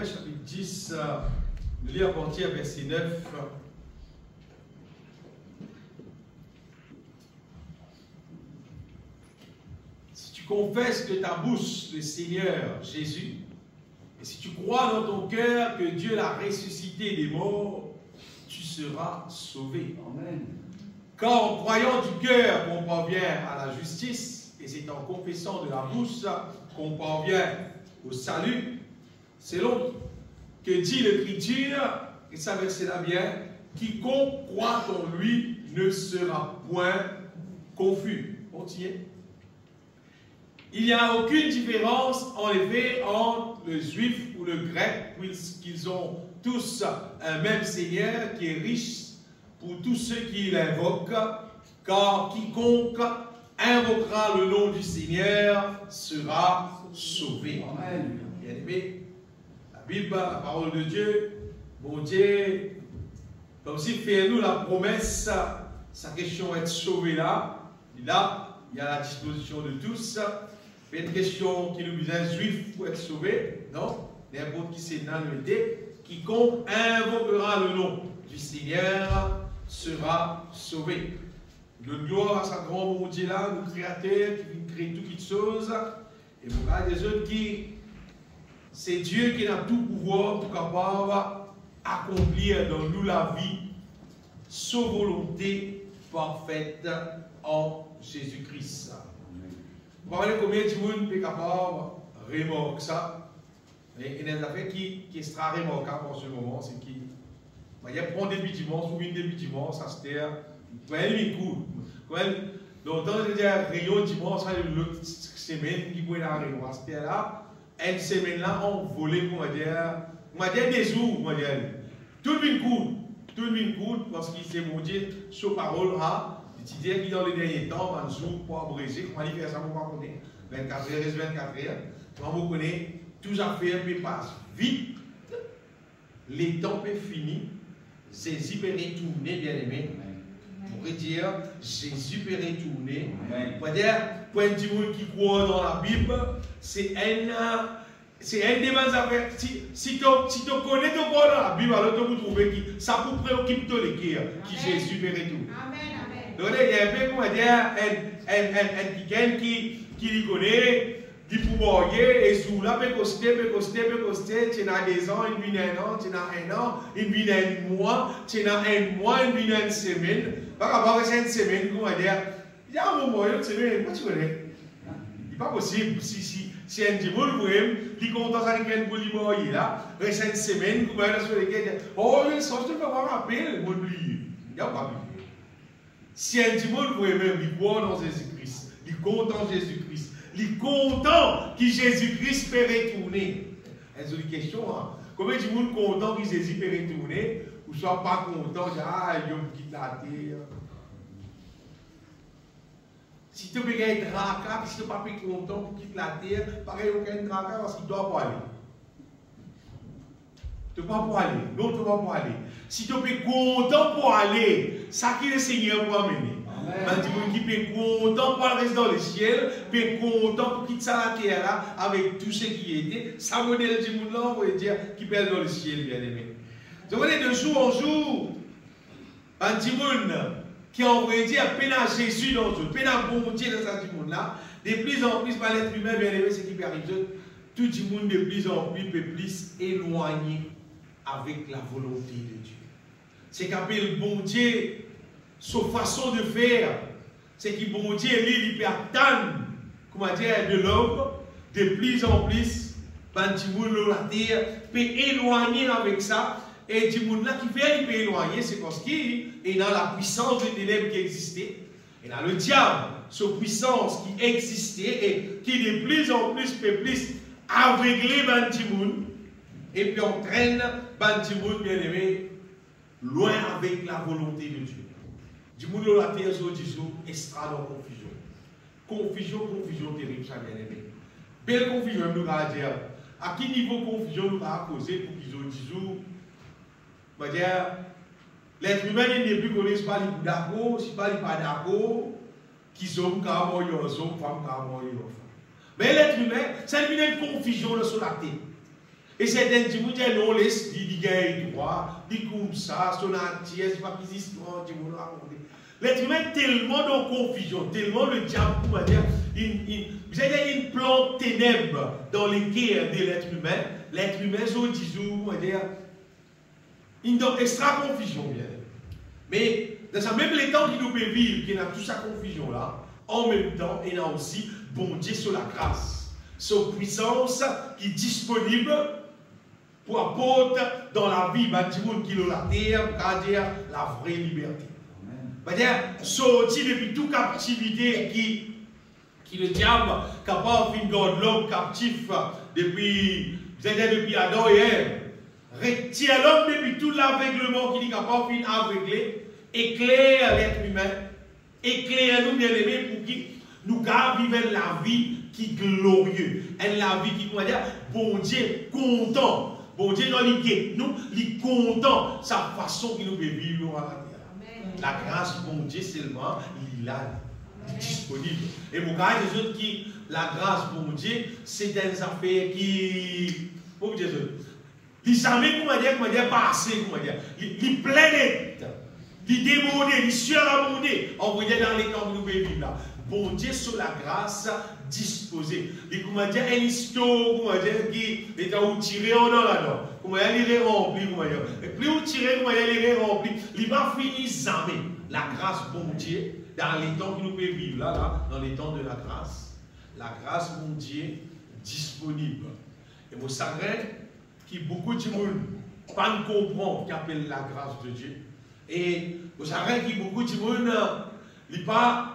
Romains chapitre 10, nous lisons à partir du verset 9. Si tu confesses de ta bouche le Seigneur Jésus, et si tu crois dans ton cœur que Dieu l'a ressuscité des morts, tu seras sauvé. Amen. Car en croyant du cœur qu'on parvient à la justice, et c'est en confessant de la bouche qu'on parvient au salut, selon que dit l'Écriture, et ça verset-là bien, quiconque croit en lui ne sera point confus. Continuez. Il n'y a aucune différence, en effet, entre le juif ou le grec, puisqu'ils ont tous un même Seigneur qui est riche pour tous ceux qui l'invoquent, car quiconque invoquera le nom du Seigneur sera sauvé. Amen. Bien aimé, la Bible, la parole de Dieu, bon Dieu, comme s'il fait nous la promesse, sa question est sauvé là, et là, il y a la disposition de tous. Mais une question qui nous dit un juif pour être sauvé, non, n'importe qui c'est dans le été, quiconque invoquera le nom du Seigneur sera sauvé. De gloire à sa grande bonté là, le Créateur qui crée toutes choses, et vous regardez des autres qui, c'est Dieu qui a tout pouvoir pour capable accomplir dans nous la vie, sa volonté parfaite en Jésus-Christ. Vous voyez combien de monde est capable de remorquer ça. Et il y a des affaires qui est très remarquable en ce moment, c'est qu'il prend des début dimanche, ou une début dimanche, ça se terre. Vous voyez, il court. Longtemps, je veux dire, rayon dimanche, l'autre semaine, qui peut aller à la rayon. Ça se terre là, une semaine là, on volait, on va dire des jours, on va dire. Tout le monde court. Tout le monde court, parce qu'il s'est monté sur parole, c'est-à-dire que dans les derniers temps, un jour pour abréger, comment il fait ça pour pas connaître 24 heures, 24 heures. Quand vous connaissez, tout ça fait passe vite. Les temps peuvent finir. Jésus peut retourner, bien aimé. On pourrait dire, Jésus peut retourner. On va dire, pour un petit monde qui croit dans la Bible, c'est un des bonnes affaires. Si tu connais ton croire dans la Bible, alors tu peux trouver que ça vous préoccupe tout le cœur, qui Jésus peut retourner. Donc, il y a un peu, comment dire, quelqu'un qui lui connaît, qui peut voyer, et sous là, peut coster, tu as des ans, il vient un an, tu as un an, il vient un mois, tu as un mois, il vient une semaine. Par rapport à cette semaine, comment dire, il y a un moment, une semaine, quoi tu connais? Il n'est pas possible, si un dimanche, vous voyez, il content avec quelqu'un pour lui voyer là, reste une semaine, vous voyez, sur lesquels, oh, je ne peux pas rappeler, il n'y a pas de si un dimanche, vous voyez même, il croit dans Jésus-Christ, il est content de Jésus-Christ, il est content que Jésus-Christ peut retourner. C'est une question, hein? Combien de monde content que Jésus peut retourner, ou soit pas content, ah, il quitte la terre. Si tu peux gagner un tracas, si tu n'es pas content pour quitter la terre, pareil, aucun tracas parce qu'il doit pas aller. Tu ne peux pas aller. Non, tu ne peux pas aller. Si tu es content pour aller, ça qui est le Seigneur pour amener. Même qui est content pour rester dans le ciel, peut content pour quitter la terre là, avec tout ce qui était, ça modèle du monde là, on va dire, qui peut aller dans le ciel, bien aimé. Donc, de jour en jour, un petit monde qui a envoyé dire peine à Jésus dans tout, peine à bon Dieu dans ce monde là, de plus en plus par l'être humain, bien aimé, ce qui peut arriver, tout le monde de plus en plus peut plus éloigné avec la volonté de Dieu. C'est qu'appelle bon Dieu, sa façon de faire, c'est que bon Dieu, lui, il peut attendre, comment dire, de l'homme, de plus en plus, quand la terre peut éloigner avec ça, et du monde là qui fait, il peut éloigner, c'est parce qu'il est dans la puissance des ténèbres qui existait, et dans le diable, sa puissance qui existait, et qui de plus en plus peut plus aveugler Bantimoun, et puis entraîne Bantimoun, bien aimé, loin avec la volonté de Dieu. Du monde la terre, extra dans confusion. Confusion terrible, ça bien aimé. Belle confusion, nous allons dire. À quel niveau confusion nous allons causer pour qu'ils ont dit, on va dire, l'être humain n'est plus connu, si pas d'accord, si pas d'accord, qu'ils ont carrément eu un homme, femme, carrément eu un femme. Mais l'être humain, c'est une confusion sur la terre. Et certains disent, non, laisse, il gagne droit, il comme ça, son entier, c'est pas plus histoire, l'être humain est tellement dans confusion, tellement le diable, comment dire, vous avez une plante ténèbre dans les guerres de l'être humain, je dis, comment dire, il est dans extra confusion, bien. Mais dans ce même temps qu'il nous peut vivre, qu'il y a toute sa confusion là, en même temps, il y a aussi, bon Dieu, sur la grâce, sur puissance qui est disponible pour apporter dans la vie, du monde qui est la terre, c'est-à-dire la vraie liberté. C'est-à-dire sortir depuis toute captivité qui le diable capable de garder l'homme captif depuis Adam et Ève. Retire l'homme depuis tout l'aveuglement qu'il est capable d'aveugler, éclaire l'être humain, éclaire nous bien-aimés pour que nous vivions la vie qui est glorieuse. La vie qui, comment dire, bon Dieu content. Bon Dieu, dans les nous, il est content sa façon qu'il nous peut vivre à la terre. La grâce, bon Dieu, seulement, il est là, disponible. Et pour les autres qui, la grâce, bon Dieu, c'est des affaires qui, pour dire, il savait comment dire, passer, comment dire, il plaît, il démodé, il surabondé, on va dire dans les temps que nous vivons là. Bon Dieu, sur la grâce, disposé. Et comment dire, un histoire, comment dire, qui est à tirer en là-dedans. Comment dire, il est rempli, comment dire. Et plus on tire, comment dire, il est rempli. Il va finir jamais. La grâce, bon Dieu, dans les temps que nous pouvons vivre là, dans les temps de la grâce, bon Dieu, disponible. Et vous savez, qui beaucoup de monde pas comprendre qui appelle la grâce de Dieu. Et vous savez, qui beaucoup de monde, il pas.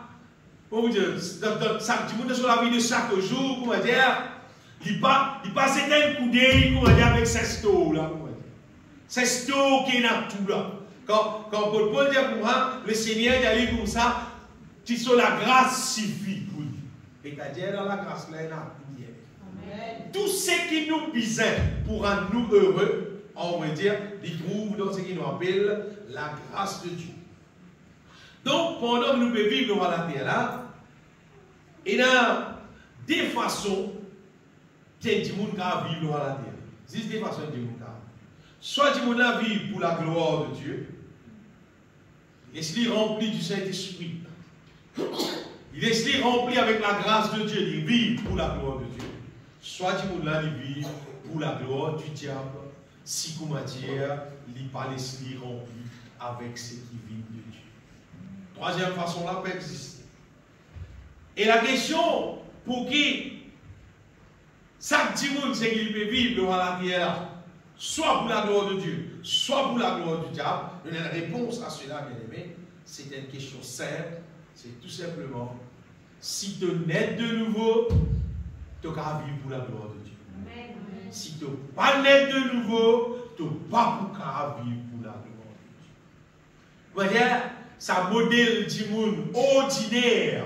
Comment dire, sur la vie de chaque jour, comment dire, il passe un coup d'œil, comment dire, avec ces stores là, ces stores qui est dans tout là. Quand Paul dit pour moi, le Seigneur il a dit comme ça, qui sur la grâce suffit pour lui. C'est-à-dire dans la grâce là, il a tout. Tout ce qui nous besoin pour rendre nous heureux, on va dire, il trouve dans ce qui nous appelle la grâce de Dieu. Donc, pendant que nous pouvons vivre dans la terre là, il y a des façons que les gens vivent dans la terre. C'est des façons que les gens soit les gens vivent pour la gloire de Dieu, et s'ils remplis du Saint-Esprit, il est rempli avec la grâce de Dieu, ils vivent pour la gloire de Dieu. Soit les gens vivent pour la gloire du diable, si comment dire, ils pas l'esprit rempli avec ce qui vit de Dieu. Troisième façon là peut exister. Et la question pour qui chaque monde c'est qu'il peut vivre dans la terre, soit pour la gloire de Dieu, soit pour la gloire du diable, une réponse à cela, bien aimé, c'est une question simple, c'est tout simplement si tu nais de nouveau, tu vas vivre pour la gloire de Dieu. Amen. Si tu n'es pas né de nouveau, tu n'es pas pour vivre pour la gloire de Dieu. Voilà, ça modèle du monde ordinaire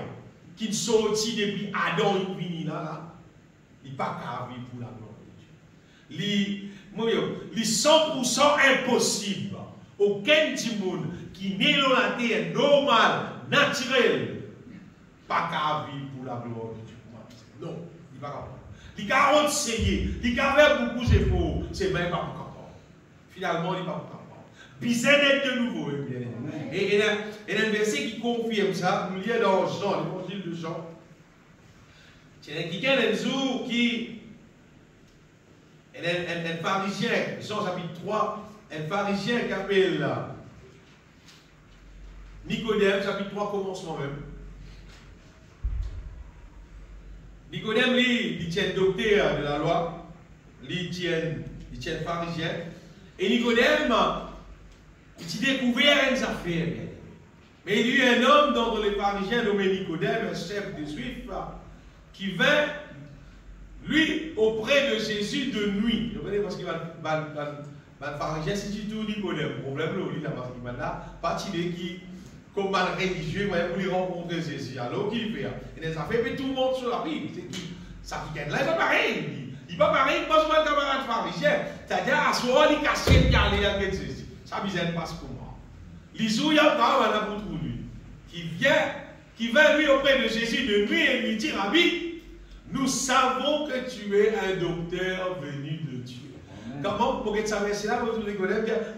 qui sorti depuis Adam et Vini là, il n'est pas qu'à vivre pour la gloire de Dieu. Il est 100% impossible. Aucun du monde qui naît dans la terre normal, naturel, pas qu'à vivre pour la gloire de Dieu. Non, il n'est pas capable. Il a enseigné, il a fait beaucoup d'efforts, c'est même pas capable. Finalement, il n'est pas capable. Puis c'est d'être de nouveau. Et il y a un verset qui confirme ça, nous lisons dans Jean, l'évangile de Jean. C'est quelqu'un un jour qui est un pharisien, Jean chapitre 3, un pharisien qui appelle Nicodème, chapitre 3, commencement même. Nicodème, il tient docteur de la loi, il tient pharisien. Et Nicodème, il a découvert une affaire. Mais il y a un homme dans les pharisiens nommé Nicodème, un chef des Juifs, qui vint, lui, auprès de Jésus de nuit. Vous voyez, parce qu'il va le pharisien, c'est du tout Nicodème. Le problème, là, parce qu'il va là, parti de qui, comme un religieux, pour lui rencontrer Jésus. Alors, qu'il fait? Il a fait, mais tout le monde sur la Bible. Ça qui gagne là, il n'est pas pareil. Il n'est pas pareil, pas seulement un camarade pharisien. C'est-à-dire, à ce moment, il cache le aller avec Jésus. Ça, il passe pour moi. L'isou, il y a pas pour lui. Qui vient lui auprès de Jésus de nuit et lui dit, Rabbi, nous savons que tu es un docteur venu de Dieu. Comment pour que ça verset là,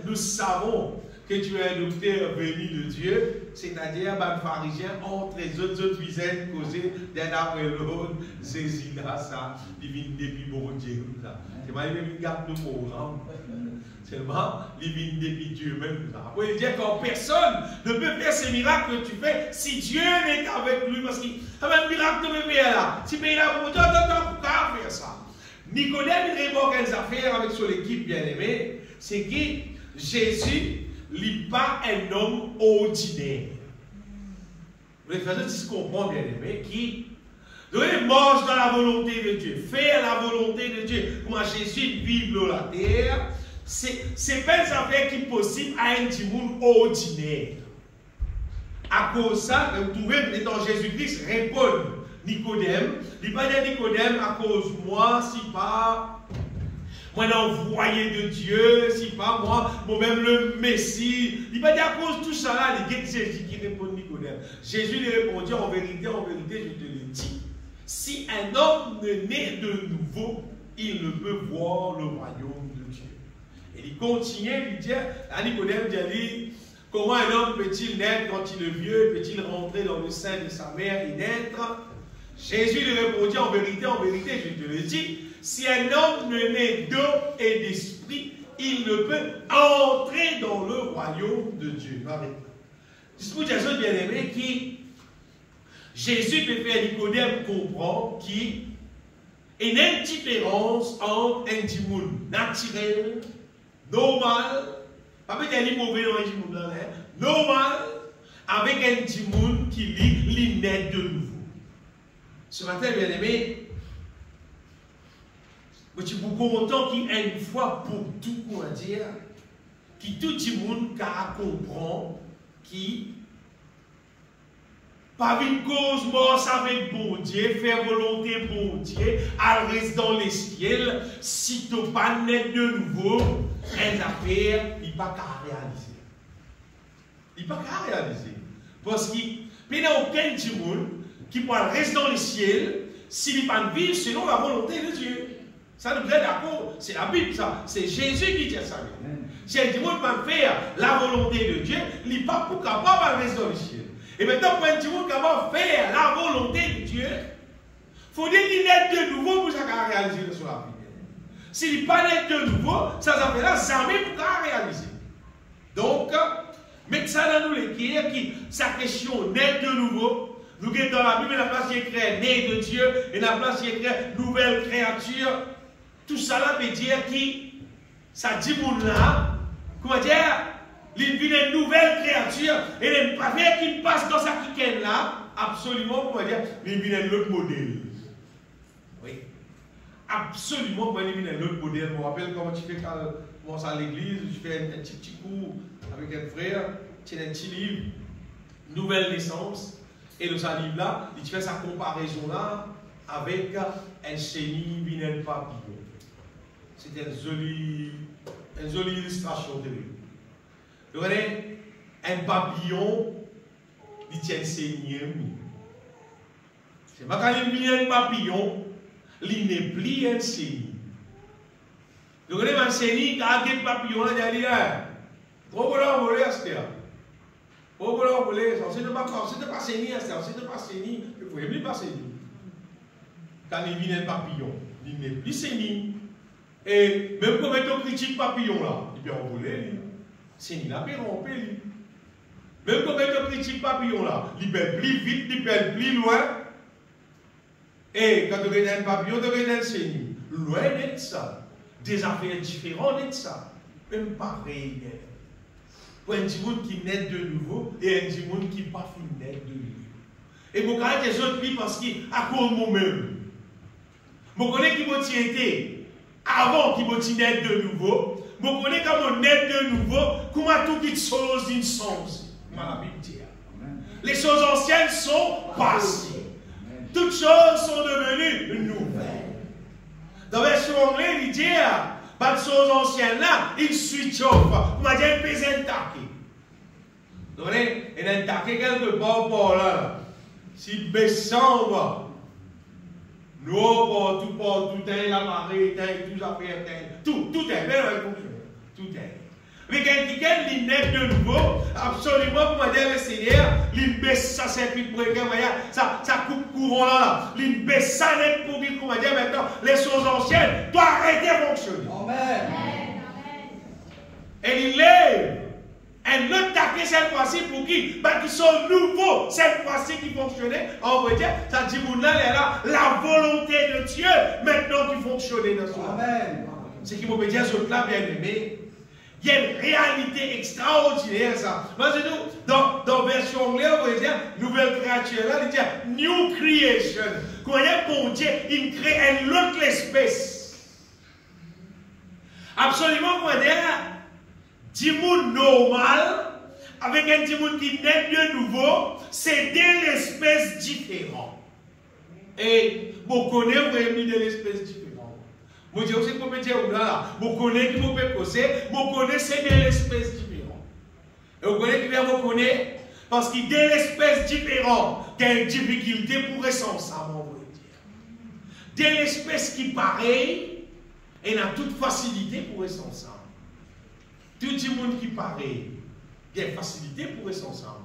nous savons que tu es un docteur venu de Dieu, c'est-à-dire un pharisien entre les autres visages causés d'un après l'autre, c'est ça, il vient depuis bon Dieu. C'est pas il garde nos programmes. Seulement, il vient depuis Dieu même. Après, il dit que personne ne peut faire ces miracles que tu fais si Dieu n'est qu'avec lui. Parce qu'il y a un miracle de me faire là. Si il a pour Dieu, pourquoi faire ça? Nicodème, il répond quelles affaires avec son équipe bien-aimée. C'est que Jésus n'est pas un homme ordinaire. Vous les faites si vous comprenez bien-aimé, qui marche dans la volonté de Dieu, faire la volonté de Dieu. Comment Jésus vit sur la terre, c'est pas une affaire qui est possible à un monde ordinaire. À cause de ça, vous trouvez dans Jésus-Christ répondre Nicodème. Il ne dit pas dire Nicodème à cause de moi, si pas moi l'envoyé de Dieu, si pas moi-même le Messie. Il ne dit pas dire à cause de tout ça là, il y a Jésus qui répond Nicodème. Jésus lui répondit en vérité, je te le dis. Si un homme ne naît de nouveau, il ne peut voir le royaume de Dieu. Et il continue, il dit à Nicodème, il dit, comment un homme peut-il naître quand il est vieux, peut-il rentrer dans le sein de sa mère et naître? Jésus lui répondit, en vérité, je te le dis, si un homme ne naît d'eau et d'esprit, il ne peut entrer dans le royaume de Dieu. Disposition bien-aimée qui Jésus peut faire Nicodème comprendre qu'il y a une différence entre un monde naturel, normal, pas peut-être qu'il mauvais dans un monde normal, avec un monde qui lit naît de nouveau. Ce matin, bien-aimé, je suis content qu'il y ait une fois pour tout, comment dire, que tout le monde comprend qui par une cause morte avec bon Dieu, faire volonté bon Dieu, elle reste dans les ciels, si tu n'as pas net de nouveau, une affaire, il n'y a pas qu'à réaliser. Il n'y a pas qu'à réaliser. Parce qu'il n'y a aucun monde qui peut rester dans les ciels s'il n'est pas vivre selon la volonté de Dieu. Ça nous est d'accord, c'est la Bible, ça. C'est Jésus qui dit ça. Si un monde peut faire la volonté de Dieu, il n'est pas pour capable de rester dans les ciels. Et maintenant, pour un petit monde capable de faire la volonté de Dieu, il faut dire qu'il naît de nouveau pour ça qu'il a réalisé sur la vie. S'il n'est pas né de nouveau, ça fait là jamais pour qu'il a réalisé. Donc, mettez ça dans nous l'écrire qui sa question naît de nouveau. Nous avons dans la Bible la place qui est écrit né de Dieu et la place qui est écrit nouvelle créature. Tout ça là veut dire qui ça dit monde là, comment dire, il vient une nouvelle créature et les papiers qui passent dans sa quiquenne là, absolument, comment dire, il vient un autre modèle. Oui. Absolument, il vient un autre modèle. Je me rappelle comment tu fais quand tu commences à l'église, je fais un petit cours avec un frère, tu as un petit livre, Nouvelle naissance. Et dans ce livre-là, il fait sa comparaison-là avec un chenille vinel papillon. C'est une jolie illustration de lui. Vous voyez, un papillon, il tient un chenille. C'est pas quand il vient un papillon, il n'est plus un chenille. Vous voyez, un chenille, quand il y a un papillon, il dit, trop bon à voler, c'est là. Oh, voilà, vous voulez, c'est pas saigné, c'est pas saigné, vous pouvez plus pas saigner. Quand il vient un papillon, il n'est plus saigné. Et même quand on critique papillon là, il peut envoler, c'est il a pu romper. Même quand on critique papillon là, il peut plus vite, il peut plus loin. Et quand on regarde un papillon, on regarde un saigné. Loin de ça, des affaires différentes de ça, même pareil. Pour un petit monde qui naît de nouveau et un petit monde qui n'est pas fini naît de nouveau. Et pour connaître les autres pays parce qu'à cause de moi-même, je connais qui m'a été avant qui m'a naître de nouveau, je connais comment naître de nouveau, comment toutes les choses d'une sens. La Bible dit. Les choses anciennes sont passées. Toutes choses sont devenues nouvelles. Dans la version anglaise, il dit. Pas de choses anciennes là, il switch off. On m'a dit un peu intaqué. Vous voyez, il est intaqué quelque part par là. Si baissant, Nous, partout, il a marré, tout a fait, tout est bien, tout est. Mais quelqu'un qui naît de nouveau, absolument, pour moi dire le Seigneur, il baisse ça, c'est plus pour ça coupe courant là, il baisse ça net pour dire, comment dire maintenant, les choses anciennes doivent arrêter de fonctionner. Amen. Et il lève. Un autre taquet cette fois-ci pour qui? Parce qu'ils sont nouveaux cette fois-ci qui fonctionnaient. En vrai, ça dit que là, la volonté de Dieu maintenant qui fonctionnait dans ce monde. Amen. Ce qui me dire, ce là, bien aimé, il y a une réalité extraordinaire, ça. Moi, je dis, dans version anglaise, on va dire, nouvelle créature, là, il dit, new creation. Quand il y a bon Dieu, il crée une autre espèce. Absolument, on va dire, Dimoun normal, avec un Dimoun qui naît de nouveau, c'est deux espèces différentes. Et vous connaissez vraiment deux espèces différentes. Vous dites aussi que vous pouvez dire, vous connaissez qui vous pouvez causer, vous connaissez deux espèces différentes. Et vous connaissez qui vous connaissez, parce qu'il y a deux espèces différentes qui ont une difficulté pour rester ensemble, on va dire. Deux espèces qui pareilles et ont toute facilité pour rester ensemble. Tout le monde qui paraît, il y a une facilité pour rester ensemble.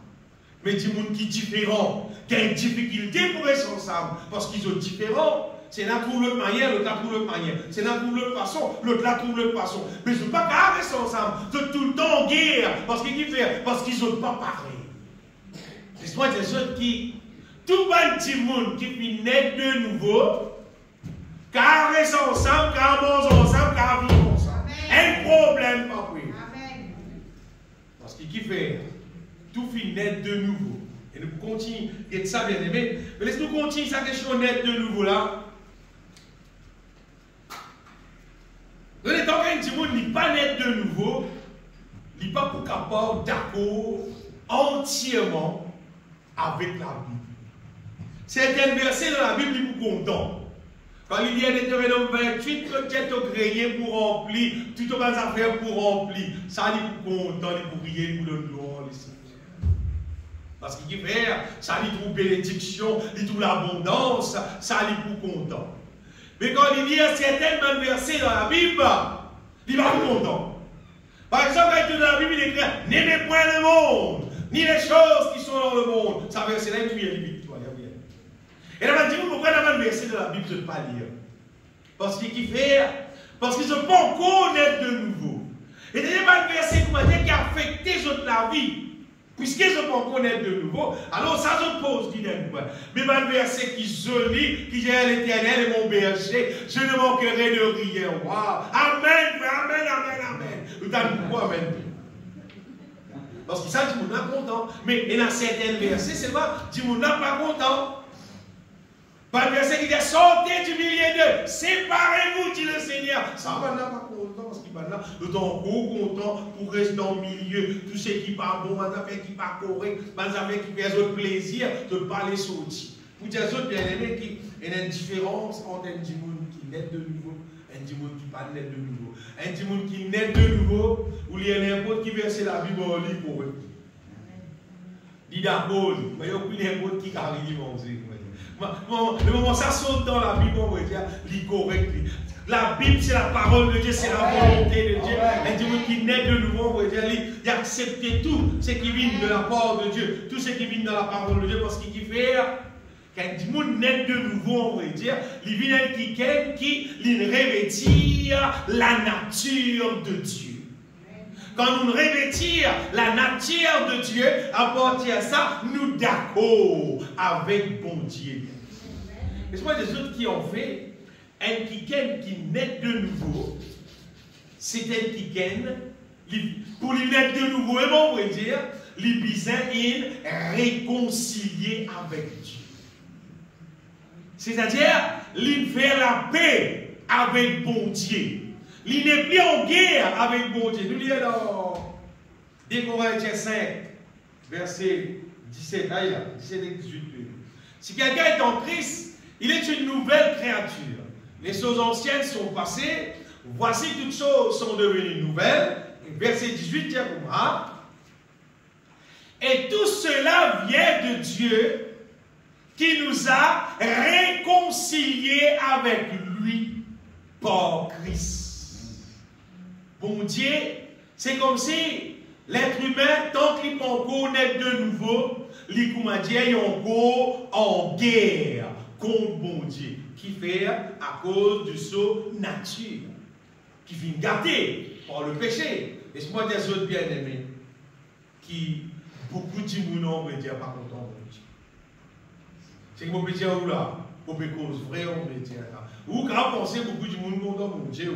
Mais tout le monde qui est différent, qui a une difficulté pour rester ensemble. Parce qu'ils sont différents. C'est l'un trouve l'autre manière, l'autre trouve l'autre manière. C'est l'un trouve l'autre façon, l'autre trouve l'autre façon. Mais ils ne sont pas qu'à rester ensemble. Ils sont tout le temps en guerre. Parce qu'ils ne sont pas pareils. Laisse-moi des autres qui, tout le petit monde qui finit naître de nouveau, car reste ensemble, car mange ensemble, car vit ensemble. Un problème, pas plus. Parce qu'il fait tout finit naître de nouveau. Et nous continuons d'être ça, bien aimé. Mais laisse-nous continuer sa question naître de nouveau là. Dans les temps qu'un petit monde n'est pas naître de nouveau, il n'est pas pour capable d'accord entièrement avec la Bible. Certains versets dans la Bible, il est pour content. Quand il y a Deutéronome 28, peut-être au grenier pour remplir, tout au bas affaires pour remplir. Ça, il est pour content, il est pour prier, pour le gloire, parce qu'il fait, ça, il trouve bénédiction, il trouve l'abondance, ça, il est pour content. Mais quand il y a certains versets dans la Bible, il va pour content. Par exemple, quand dans la Bible, il écrit, n'aimez point le monde, ni les choses qui sont dans le monde. Ça, verset-là, il y a limite. Et là, on dit, pourquoi dans le verset de la Bible, je ne peux pas lire? Parce qu'ils ne sont pas encore naître de nouveau. Et il y a un verset qui a affecté la vie. Puisqu'ils ne sont pas encore naître de nouveau, alors ça se pose qui n'est pas. Mais il y a un verset qui est joli, qui dit l'Éternel est mon berger, je ne manquerai de rien. Wow. Amen, amen, amen, amen. Vous avez pourquoi amen? Parce que ça, tout le monde est content. Mais il y a certains versets, c'est pas, tout le monde n'est pas content. Par le verset qui dit, sortez du milieu d'eux, séparez-vous, dit le Seigneur. Ça va là pas content, parce qu'il va là, le temps content pour rester dans le milieu, tout ce qui pas bon, les affaires qui pas correct, les affaires qui fait autres plaisir, de ne pas les sortir. Pour dire autres bien-aimés, il y a une différence entre un monde qui naît de nouveau, un monde qui pas naît de nouveau. Un monde qui naît de nouveau, où il y a n'importe qui verse la Bible en lit pour eux. Il y a d'accord, mais il y a n'importe qui arrive en Dieu. Le moment où ça saute dans la Bible, on va dire, correct. La Bible, c'est la parole de Dieu, c'est la volonté de Dieu. Et Dieu qui naît de nouveau, on va dire, il accepte tout ce qui vient de la part de Dieu, tout ce qui vient de la parole de Dieu, parce qu'il fait, quand Dieu naît de nouveau, on va dire, il vient qui revêtit la nature de Dieu. Quand nous revêtir la nature de Dieu, à partir de ça, nous d'accord avec bon Dieu. Et c'est moi des autres qui ont fait, un qui naît de nouveau, c'est un qui pour lui naître de nouveau, et on va dire, les besoins réconcilier avec Dieu. C'est-à-dire, il fait la paix avec bon Dieu. Il n'est plus en guerre avec bon Dieu. Nous lisons dans 2 Corinthiens 5, verset 17, 17 et 18. Si quelqu'un est en Christ, il est une nouvelle créature. Les choses anciennes sont passées, voici toutes choses sont devenues nouvelles. Et verset 18 dit comme ça. Et tout cela vient de Dieu, qui nous a réconciliés avec lui par Christ. Bon Dieu, c'est comme si l'être humain, tant qu'il peut encore naître de nouveau, il est encore en guerre contre bon Dieu, qui fait à cause du saut nature, qui vient gâter par le péché. Laisse-moi des autres bien-aimés, qui beaucoup de gens ne dire pas content de Dieu. C'est que vous pouvez dire où là, vous pouvez cause vrai, on peut dire là. Ou quand vous pensez beaucoup de gens content de Dieu,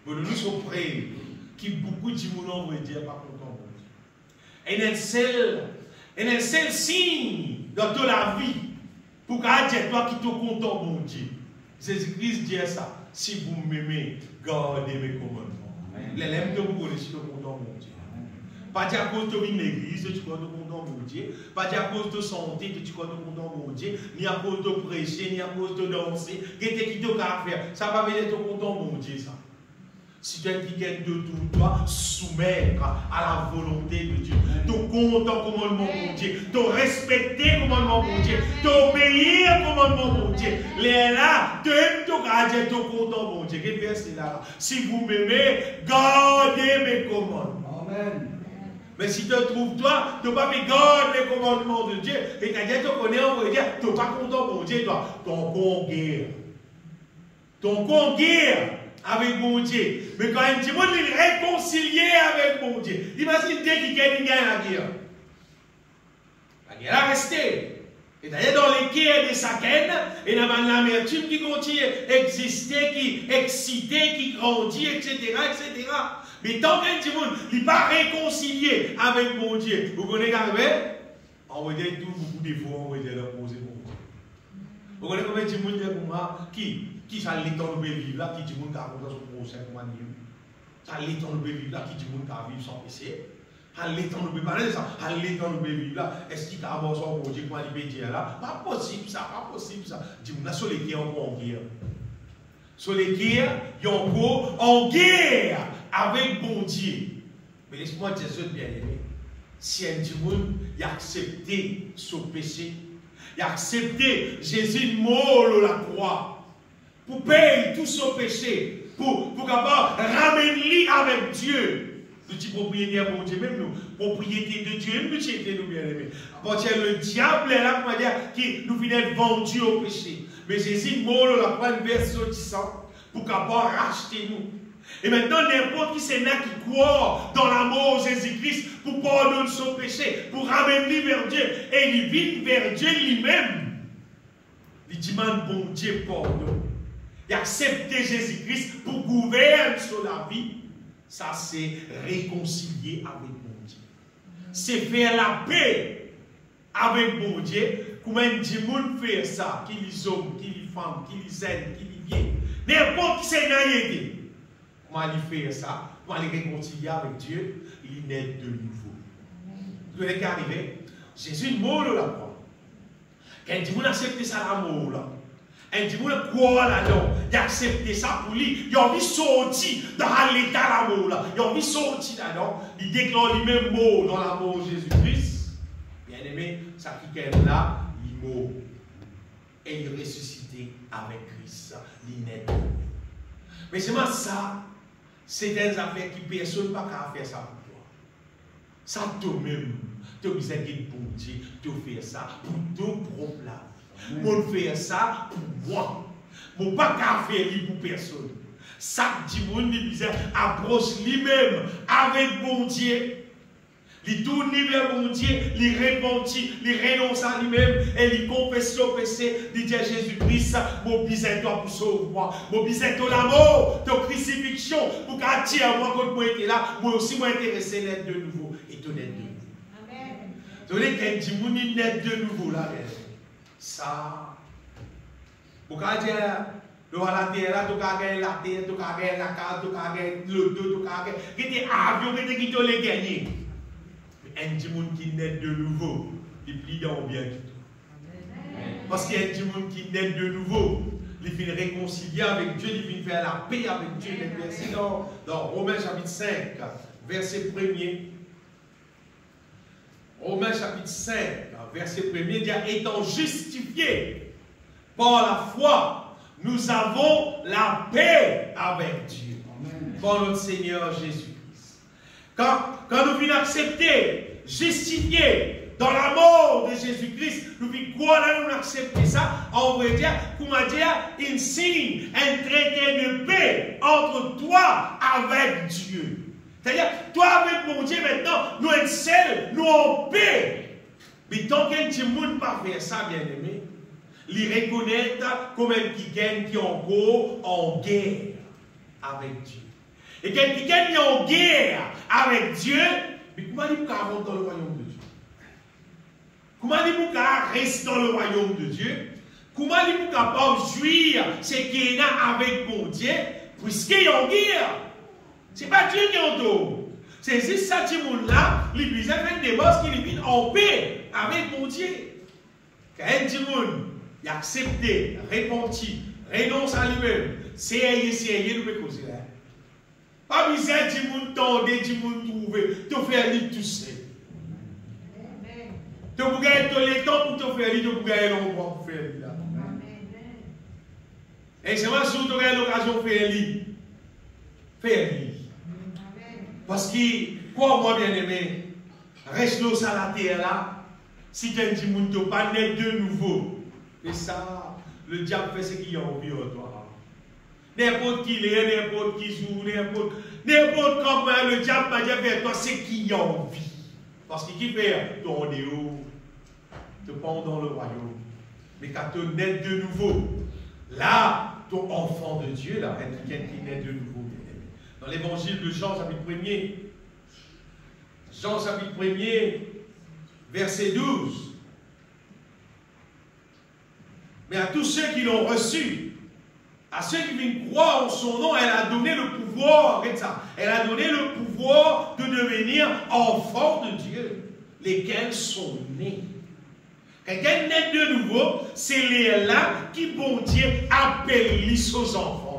mais nous sommes prêts, qui beaucoup de gens ne dire pas content de Dieu. Et un seul signe dans toute la vie pour que toi qui te content mon Dieu. Jésus-Christ dit ça. Si vous m'aimez, gardez mes commandements. Les lèvres de vous connaissez le content mon Dieu. Pas à cause de l'église, tu crois de content mon Dieu. Pas à cause de santé, tu crois de content mon Dieu. Ni à cause de prêcher, ni à cause de danser. Qu'est-ce qui te faire? Ça va venir de content mon Dieu ça. Si tu es quelqu'un de tout, toi, soumettre à la volonté de Dieu. Te content commandement mon Dieu. Te respecter commandement mon Dieu. T'obéir commandement mon Dieu. Les là, tu aimes te garder, te content mon Dieu. Quel verset là? Si vous m'aimez, gardez mes commandements. Amen. Mais si tu trouves toi, tu n'as pas fait garder les commandements de Dieu. Et quand tu connais, on va dire, tu n'es pas content mon Dieu, toi. Ton conguerre. Ton conguerre avec mon Dieu. Mais quand il dit, moi, il est réconcilié avec mon Dieu. Imagine dès qu'il gagne la guerre. La guerre a resté. Et d'ailleurs, dans les guerres de Saken, et dans l'amertume qui continue d'exister, qui exciter, qui grandit, etc., etc. Mais tant qu'un petit monde n'est pas réconcilié avec mon Dieu, vous connaissez qu'arrivé? On va dire tout beaucoup de fois, on va dire l'opposé pour vous. Vous connaissez combien de monde pour moi qui ça l'étend de vivre là, qui dit monde qui a son procès pour moi. Ça l'étend de vivre là, qui dit monde qui a vivre sans péché. Ça l'étend de parler de ça, ça l'étend de vivre là. Est-ce qu'il a avoir son projet pour aller dire là? Pas possible ça, pas possible ça. Dis moi sur les guerres encore en guerre. Sur les guerres, il y a encore en guerre avec bon Dieu. Mais laisse-moi dire ça bien aimé. Si un monde il a accepté son péché, il a accepté Jésus mort à la croix pour payer tout son péché, pour capable ramener avec Dieu. Le petit propriétaire bon Dieu, même nous, propriété de Dieu, même nous bien aimés. À partir le diable est là, qui nous vient être vendu au péché. Mais Jésus mort à la croix, une version du sang, pour capable racheter nous. Et maintenant, n'importe qui c'est là qui croit dans l'amour de Jésus-Christ pour pardonner son péché, pour ramener vers Dieu. Et il vient vers Dieu lui-même. Il demande bon Dieu pardon. Il accepte Jésus-Christ pour gouverner sur la vie. Ça, c'est réconcilier avec bon Dieu. C'est faire la paix avec bon Dieu. Comment Dieu fait ça? Qui les hommes, qui les femmes, qui les aide, qui les vient. N'importe qui c'est là aider. Comment il fait ça? Comment il réconcilier avec Dieu? Il naît de nouveau. Vous voyez qu'arriver? Jésus est mort là. Quand il dit, accepté ça l'amour là. Il dit, croire là-dedans. Il a accepté ça pour lui. Il a envie de sortir dans l'état l'amour là. Il a envie de sortir là-dedans. Il déclare lui-même mort dans l'amour de Jésus-Christ. Bien aimé, ça qui est là, il est mort. Et il est ressuscité avec Christ. Il naît de nouveau. Mais c'est moi ça. C'est des affaires qui personne ne peut faire ça pour toi. Ça toi-même, tu as besoin de bon Dieu, tu fais ça pour ton propre vie. Moi, je fais ça pour moi. Je ne peux pas faire pour personne. Chaque monde approche lui-même avec bon Dieu. Il tourne vers mon Dieu, il repentit, il renonce à lui-même et il confesse son péché. Il dit à Jésus-Christ, mon bisou toi pour sauver moi. Mon bisou toi l'amour, ton crucifixion, pour qu'attirer moi quand moi était là, moi aussi moi intéressé d'être de nouveau. Et tout d'être de nouveau. Amen. Donc quand dit mon net de nouveau là, ça, pour qu'à dire le la terre là, tu as gagné la terre, tu as gagné la carte, tu as gagné le dos, tu as gagné, qui était avion, qui te les gagné. Un petit monde qui naît de nouveau, il plie dans bien du tout. Parce qu'il y a un petit monde qui naît de nouveau, il vient réconcilier avec Dieu, il vient faire la paix avec Dieu. Verset dans Romains chapitre 5, verset 1er. Romains chapitre 5, verset 1er, dit, étant justifiés par la foi, nous avons la paix avec Dieu. Amen. Par notre Seigneur Jésus-Christ. Quand nous venons accepter, justifier dans la mort de Jésus-Christ, nous venons quoi là, nous accepter ça, on va dire, comment dire, un signe, un traité de paix entre toi avec Dieu. C'est-à-dire, toi avec mon Dieu maintenant, nous sommes seuls, nous en paix. Mais tant qu'un petit monde pas faire ça, bien aimé, les reconnaître comme un quelqu'un qui est encore en guerre avec Dieu. Et quelqu'un qui est en guerre avec Dieu, mais comment il peut rentrer dans le royaume de Dieu? Comment il peut rester dans le royaume de Dieu? Comment il peut capable jouir ce qu'il y a avec mon Dieu, puisqu'il est en guerre? Ce n'est pas Dieu qui est en dos. C'est juste ça, ce monde-là, l'Église a fait des bosses qui vivent en paix avec mon Dieu. Quand un petit monde il a accepté, repenti, renonce à lui-même, c'est nous pouvons causer là. Pas besoin de monde tendre, de monde trouver, de faire lui tout seul. Tu peux gagner tout le temps pour te faire lui, tu peux gagner l'endroit pour faire lui là. Et c'est moi si tu as l'occasion de faire lui. Faire lui. Parce que, quoi, moi bien aimé, reste sur la terre là, si tu as dit que tu n'as pas né de nouveau, et ça, le diable fait ce qu'il a envie de toi. N'importe qui est, n'importe qui joue, n'importe comment le diable va dire vers toi ce qu'il a envie. Parce qu'il fait ton déo, te prend dans le royaume. Mais quand tu nais de nouveau, là, ton enfant de Dieu, là, quelqu'un qui naît de nouveau. Dans l'évangile de Jean, chapitre 1er, Jean, chapitre 1er, verset 12. Mais à tous ceux qui l'ont reçu, à ceux qui viennent croire en son nom, elle a donné le pouvoir, regarde ça, elle a donné le pouvoir de devenir enfants de Dieu, lesquels sont nés. Quelqu'un naît de nouveau, c'est les là qui, bon Dieu, appellent les aux enfants.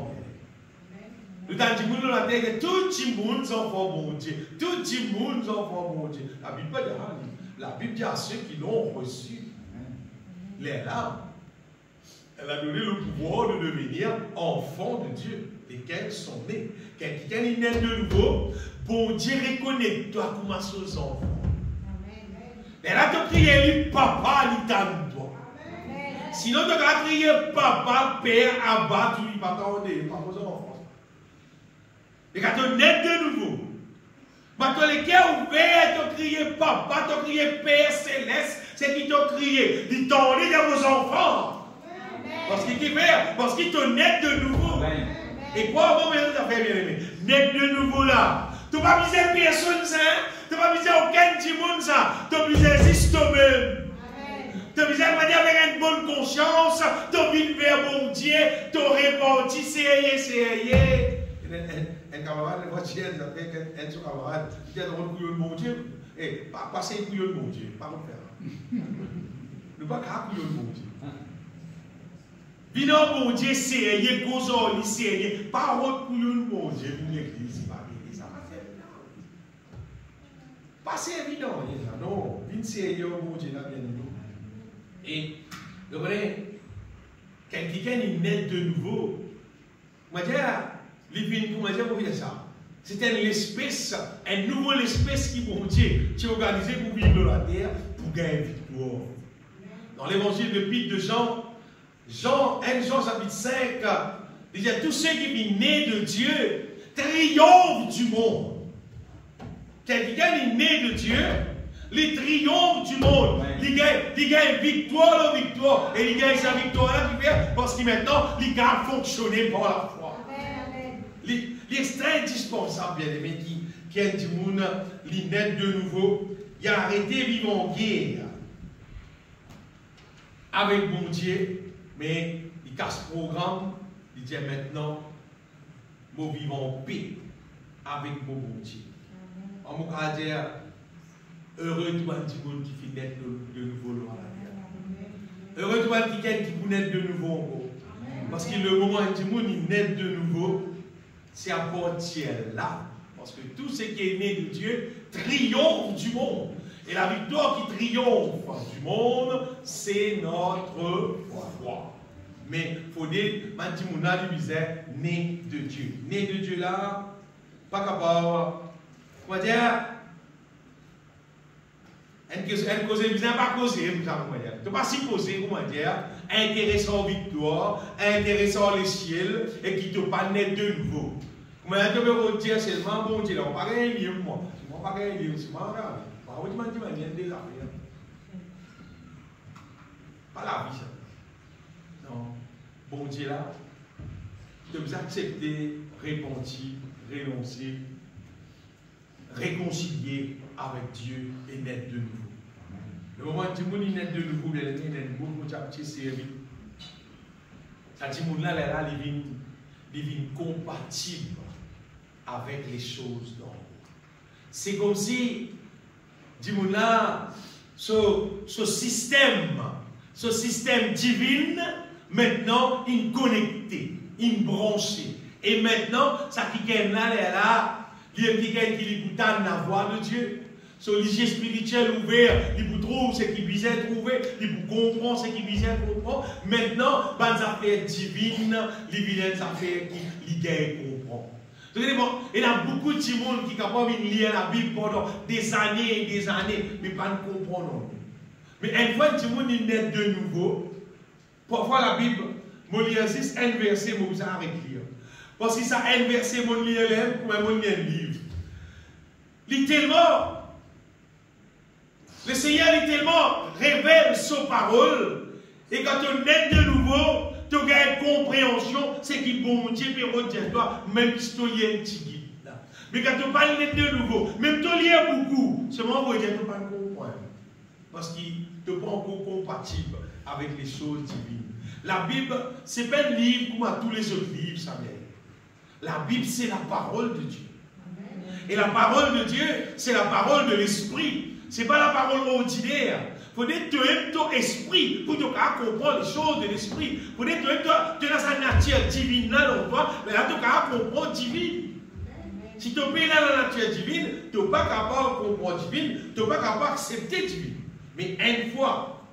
Nous avons dit que la terre, tout le monde est enfant bon Dieu. Tout le monde est enfant bon Dieu. La Bible dit à ceux qui l'ont reçu, les là, elle a donné le pouvoir de devenir enfants de Dieu, lesquels sont nés. Quelqu'un est né de nouveau, bon Dieu reconnaît toi comme ses enfants. Mais là, tu as crié papa, il t'a toi. Sinon, tu as crié papa, père, abba, tu ne vas pas t'en pas vos enfants. Et quand tu nais de nouveau, maintenant les cœurs ouverts, tu as crié papa, tu as crié Père Céleste, c'est qui t'a crié, il t'a dit à vos enfants. Parce qu'il te naît de nouveau. Et quoi, bon, mais ça fait bien aimé. Naît de nouveau là. Tu n'as pas besoin de personne, ça. Tu n'as pas besoin d'aucun petit monde, ça. Tu as besoin juste toi-même. Tu as besoin de manière avec une bonne conscience. Tu as envie de faire bon Dieu. Tu as réparti, c'est un camarade, moi, tiens, un son camarade, qui a dans le couillon de mon Dieu. Et passer le couillon de mon Dieu. Pas le faire. Ne pas qu'à couillon de mon Dieu. Vinon mon Dieu, c'est cause c'est pas votre couillon de mon Dieu, pour l'église, pas l'église, ça va faire. Pas c'est évident, non. Vine c'est mon Dieu, là, bien nous. Et, vous voyez, quelqu'un est né de nouveau. Moi, les vignes, comment dire, pour dire ça? C'est une espèce, un nouveau espèce qui, mon Dieu, qui est organisé pour vivre dans la terre, pour gagner victoire. Dans l'évangile de Jean, 1 Jean chapitre 5, il dit à tous ceux qui sont nés de Dieu, triomphent du monde. Quelqu'un est né de Dieu, les triomphes du monde. Il gagne victoire, et il gagne sa victoire parce qu'il maintenant, il a fonctionné par la foi. L'extrait indispensable, bien aimé, qui est du monde, il naît de nouveau, il a arrêté de vivre en guerre avec mon Dieu. Mais il casse le programme, il dit maintenant, nous vivons en paix avec mon bon Dieu. On va dire, heureux tout le monde qui fait naître de nouveau dans la terre. Heureux tout le monde qui naît de nouveau encore. Parce que le moment où il naît de nouveau, c'est à partir là. Parce que tout ce qui est né de Dieu triomphe du monde. Et la victoire qui triomphe du monde, c'est notre foi. Mais il faut dire, Mantimouna lui disait, né de Dieu. Né de Dieu là, pas capable. Comment dire? Elle cause bien, pas causer, comment dire? Tu pas si causer, comment dire? Intéressant victoire, intéressant les ciels, et qui te pas naître de nouveau. Comment dire? Tu peux dire seulement, bon Dieu, là, on va pas gagner, moi. On va pas gagner, c'est moi, regarde. Pas la vie, ça. Non. Bon Dieu là, de vous accepter, repentir, renoncer, réconcilier avec Dieu et naître de nouveau. Le moment où tu es naître de nouveau, il y a beaucoup de servi. Ça dit là, il est compatible avec les choses d'en haut. C'est comme si, dis-moi là, ce système divin, maintenant, il est connecté, il est branché. Et maintenant, ça qui est là, il y a quelqu'un qui écoute la voix de Dieu. Son lycée spirituel ouvert, il vous trouve ce qu'il visait trouver, il vous comprend ce qu'il visait comprendre. Maintenant, les affaires divines, les vilaines affaires qui comprend. Il y a beaucoup de monde qui sont capables de lire la Bible pendant des années et des années, mais pas de comprendre. Mais une fois que monde est net de nouveau, parfois la Bible, je lis juste un verset, je vous arrête de lire. Parce que ça, un verset, je lis comme je lis un livre. Littéralement, le Seigneur littéralement révèle sa parole, et quand tu es net de nouveau, tu as une compréhension, c'est qui bon Dieu peut dire toi, même si tu as un petit guide. Mais quand tu parles net de nouveau, même tu lis beaucoup, seulement vous dire que tu ne pas comprendre. Parce qu'il ne pas encore compatible avec les choses divines. La Bible, ce n'est pas un livre comme à tous les autres livres, Samuel. La Bible, c'est la parole de Dieu. Et la parole de Dieu, c'est la parole de l'Esprit. Ce n'est pas la parole ordinaire. Il faut dire que tu aimes ton esprit pour te comprendre les choses de l'esprit. Il faut dire que tu es dans sa nature divine là dans toi, mais là tu es comprendre divine. Si tu es là dans la nature divine, tu n'es pas capable de comprendre divine, tu n'es pas capable d'accepter divine. Mais une fois,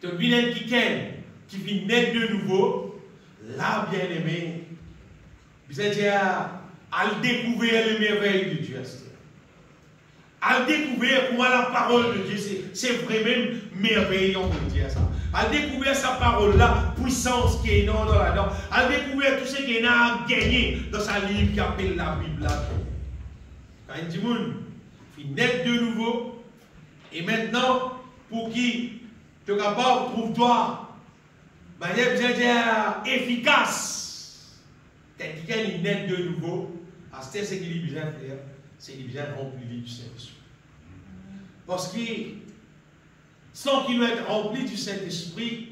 tu viens quelqu'un qui vient naître de nouveau, là, bien aimé, vous allez dire, à découvrir les merveilles de Dieu. À découvrir comment la parole de Dieu, c'est vraiment merveilleux, on peut dire ça. À découvrir sa parole-là, puissance qui est dans là-dedans. À découvrir tout ce qu'il a à gagner dans sa livre qui appelle la Bible. Quand il dit, il naît de nouveau, et maintenant, pour qui tu es capable, trouve-toi, il y a besoin d'être efficace. Quelqu'un qui naît de nouveau, à ce qu'il a besoin de faire, c'est qu'il a besoin de remplir du Saint-Esprit. Parce que sans qu'il nous être rempli du Saint-Esprit,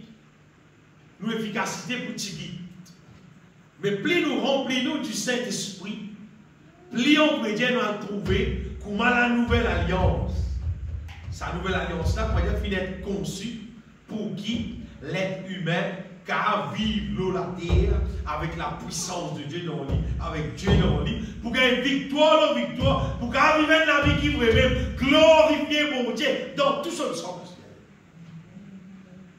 nous efficacité pour Tigui. Mais plus nous remplissons du Saint-Esprit, plus on peut dire nous a trouvé comment la nouvelle alliance. Sa nouvelle alliance-là, pour dire, finit être conçue pour qui l'être humain car vivre la terre avec la puissance de Dieu dans lui, avec Dieu dans lui, pour gagner victoire, pour arriver à la vie qui veut même glorifier mon Dieu dans tout son sens.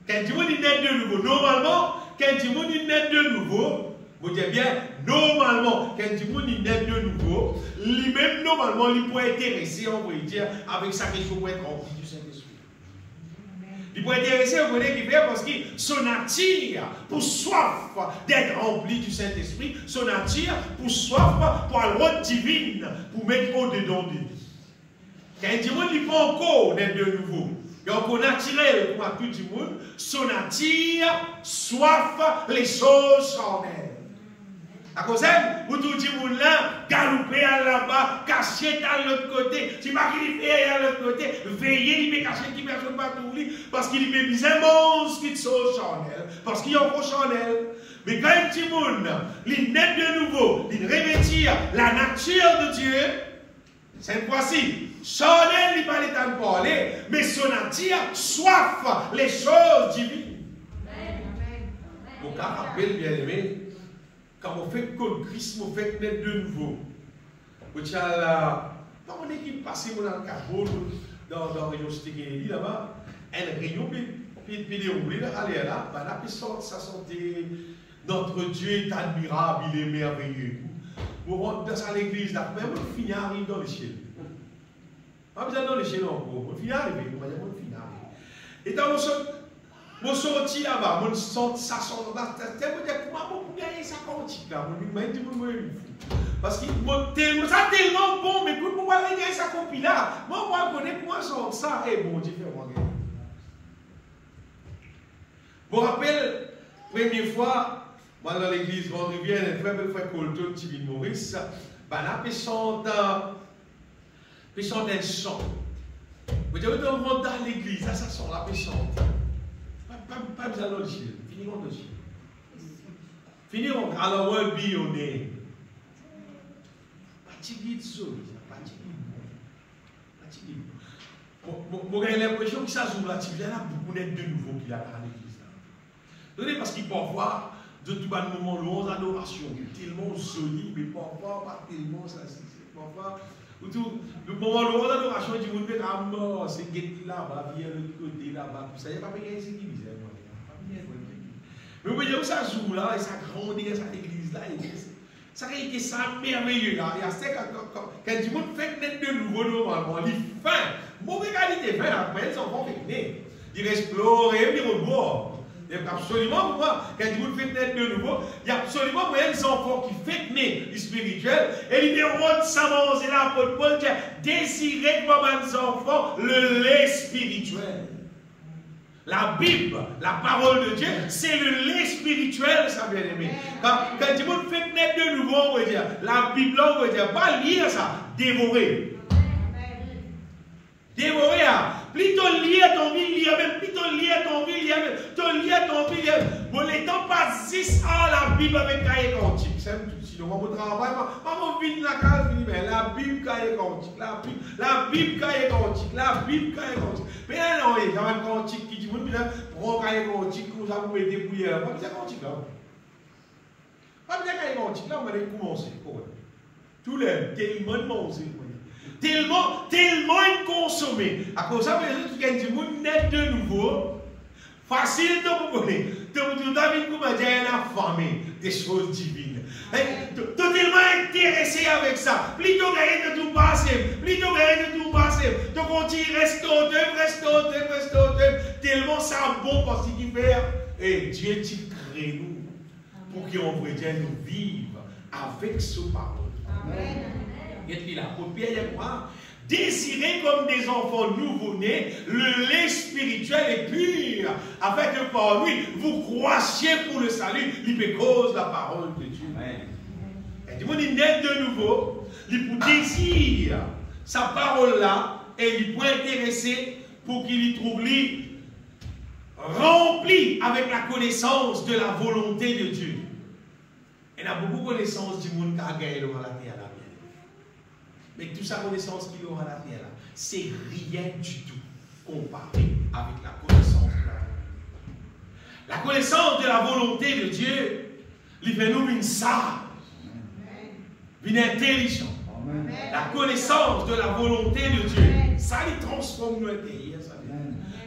Quand tu dis naître de nouveau, normalement, quand tu dis naître de nouveau, vous dites bien, normalement, quand tu dis naître de nouveau, lui-même, normalement, il peut être intéressé, on peut dire, avec sa question pour être rempli du Saint-Esprit. Il peut être intéressé au côté qui fait parce que son attire pour soif d'être rempli du Saint-Esprit, son attire pour soif pour la loi divine, pour mettre au-dedans de lui. Quand il dit, il ne peut encore d'être de nouveau. Il y a encore naturel pour tout le monde, son attire, soif, les choses charnelles. À cause de vous tout le monde là, galoper à là-bas, cacher à l'autre côté, si pas qu'il fait à l'autre côté, veiller, il peut cacher qui personne pas tout lui, parce qu'il peut bien un monstre qui sont charnel, parce qu'il y a encore charnel. Mais quand un petit monde, il naît de nouveau, il revêtit la nature de Dieu, cette fois-ci, charnel, il va pas parler, mais son nature soif les choses divines. Mon cas rappelle bien aimé. Quand on fait comme Christ, on fait naître de nouveau. Vous avez la. Dans mon équipe passée, on a le cabot, dans la région Stéguéli là-bas, une réunion puis déroulée, allez là, la puissance, ça sentait notre Dieu est admirable, il est merveilleux. Vous rentrez dans l'église là, mais vous finissez arrive dans les ciels. Pas besoin dans les ciels encore, vous finissez arriver, vous voyez, vous finissez arriver. Et dans mon sorti là-bas, mon sent ça sent là, comment vous gagnez ça quantique là, parce que ça tellement bon, mais pour pouvoir gagner ça copie là, moi je connais comment ça, et bon Dieu fait moi gagner. Je me rappelle, première fois, moi dans l'église Vendrivière, un frère Colton, Tibin Maurice, la puissante un son. Vous dites, dans l'église, ça sent la puissante. Pas besoin de le chier, finirons de chier. Finirons, alors on est on est. Fatigué de ça, fatigué. J'ai l'impression que ça joue là, il y a beaucoup de nouveaux qui a dans l'église. Parce qu'il peut avoir de tout bas de moment louange, adoration, tellement solide, mais parfois pas tellement ça. Parfois, le moment louange, adoration, du monde est à mort, c'est là-bas, vient de l'autre côté là-bas, tout ça, il n'y a pas bien ce qui misère. Mais vous voyez où ça joue là, et ça grandit, cette église-là, ça a été ça merveilleux là. Il y a ça quand du monde fait naître de nouveau normalement, il fin, mauvaise qualité fin, après ils vont venir. Il explorer, il rebord. Il y a absolument pour moi, quand du monde fait naître de nouveau, il y a absolument pour des enfants qui fait naître spirituel, et il déroule sa mort, c'est là pour Paul qui a désiré pour les enfants le lait spirituel. La Bible, la parole de Dieu, c'est le lait spirituel, ça bien aimé. Quand tu veux faire naître de nouveau, on va dire, la Bible, on va dire, pas lire ça, dévorer. Dévorer, plutôt lire ton vie, lire même, plutôt lire ton vie, lire même, plutôt lire ton vie, lire. Bon, les temps passent 6 ans la Bible avec cahier quantique. Sinon, mon travail, ma vie de la case, mais la Bible cahier quantique, la Bible cahier quantique, la Bible cahier quantique. Mais non, il y a un quantique qui dit, prends cahier quantique, vous avez débrouillé. Pas bien quantique là. Pas bien cahier quantique là, on va commencer. Tout le tellement tellement consommé. À cause de ça, vous avez dit, vous n'êtes de nouveau. Facile de vous connaître. Vous avez la famille des choses divines. Totalement intéressé avec ça. Plutôt que de tout passer. Donc on dit reste tellement ça bon parce qu'il fait. Et Dieu crée nous pour qu'on puisse nous vivre avec ce parole. Amen. Et là, pour Pierre et moi, désirez comme des enfants nouveau-nés le lait spirituel et pur, afin que par lui vous croissiez pour le salut, il cause la parole de Dieu. Et du monde, il naît de nouveau, il pour désire sa parole-là, et il peut intéresser pour qu'il y trouve lui rempli avec la connaissance de la volonté de Dieu. Il y a beaucoup de connaissances du monde qui a gagné dans la terre. Mais toute sa connaissance qu'il aura à la terre, c'est rien du tout comparé avec la connaissance de la volonté. La connaissance de la volonté de Dieu, il fait nous une sage, une intelligente. La connaissance de la volonté de Dieu, ça lui transforme nos intérieurs.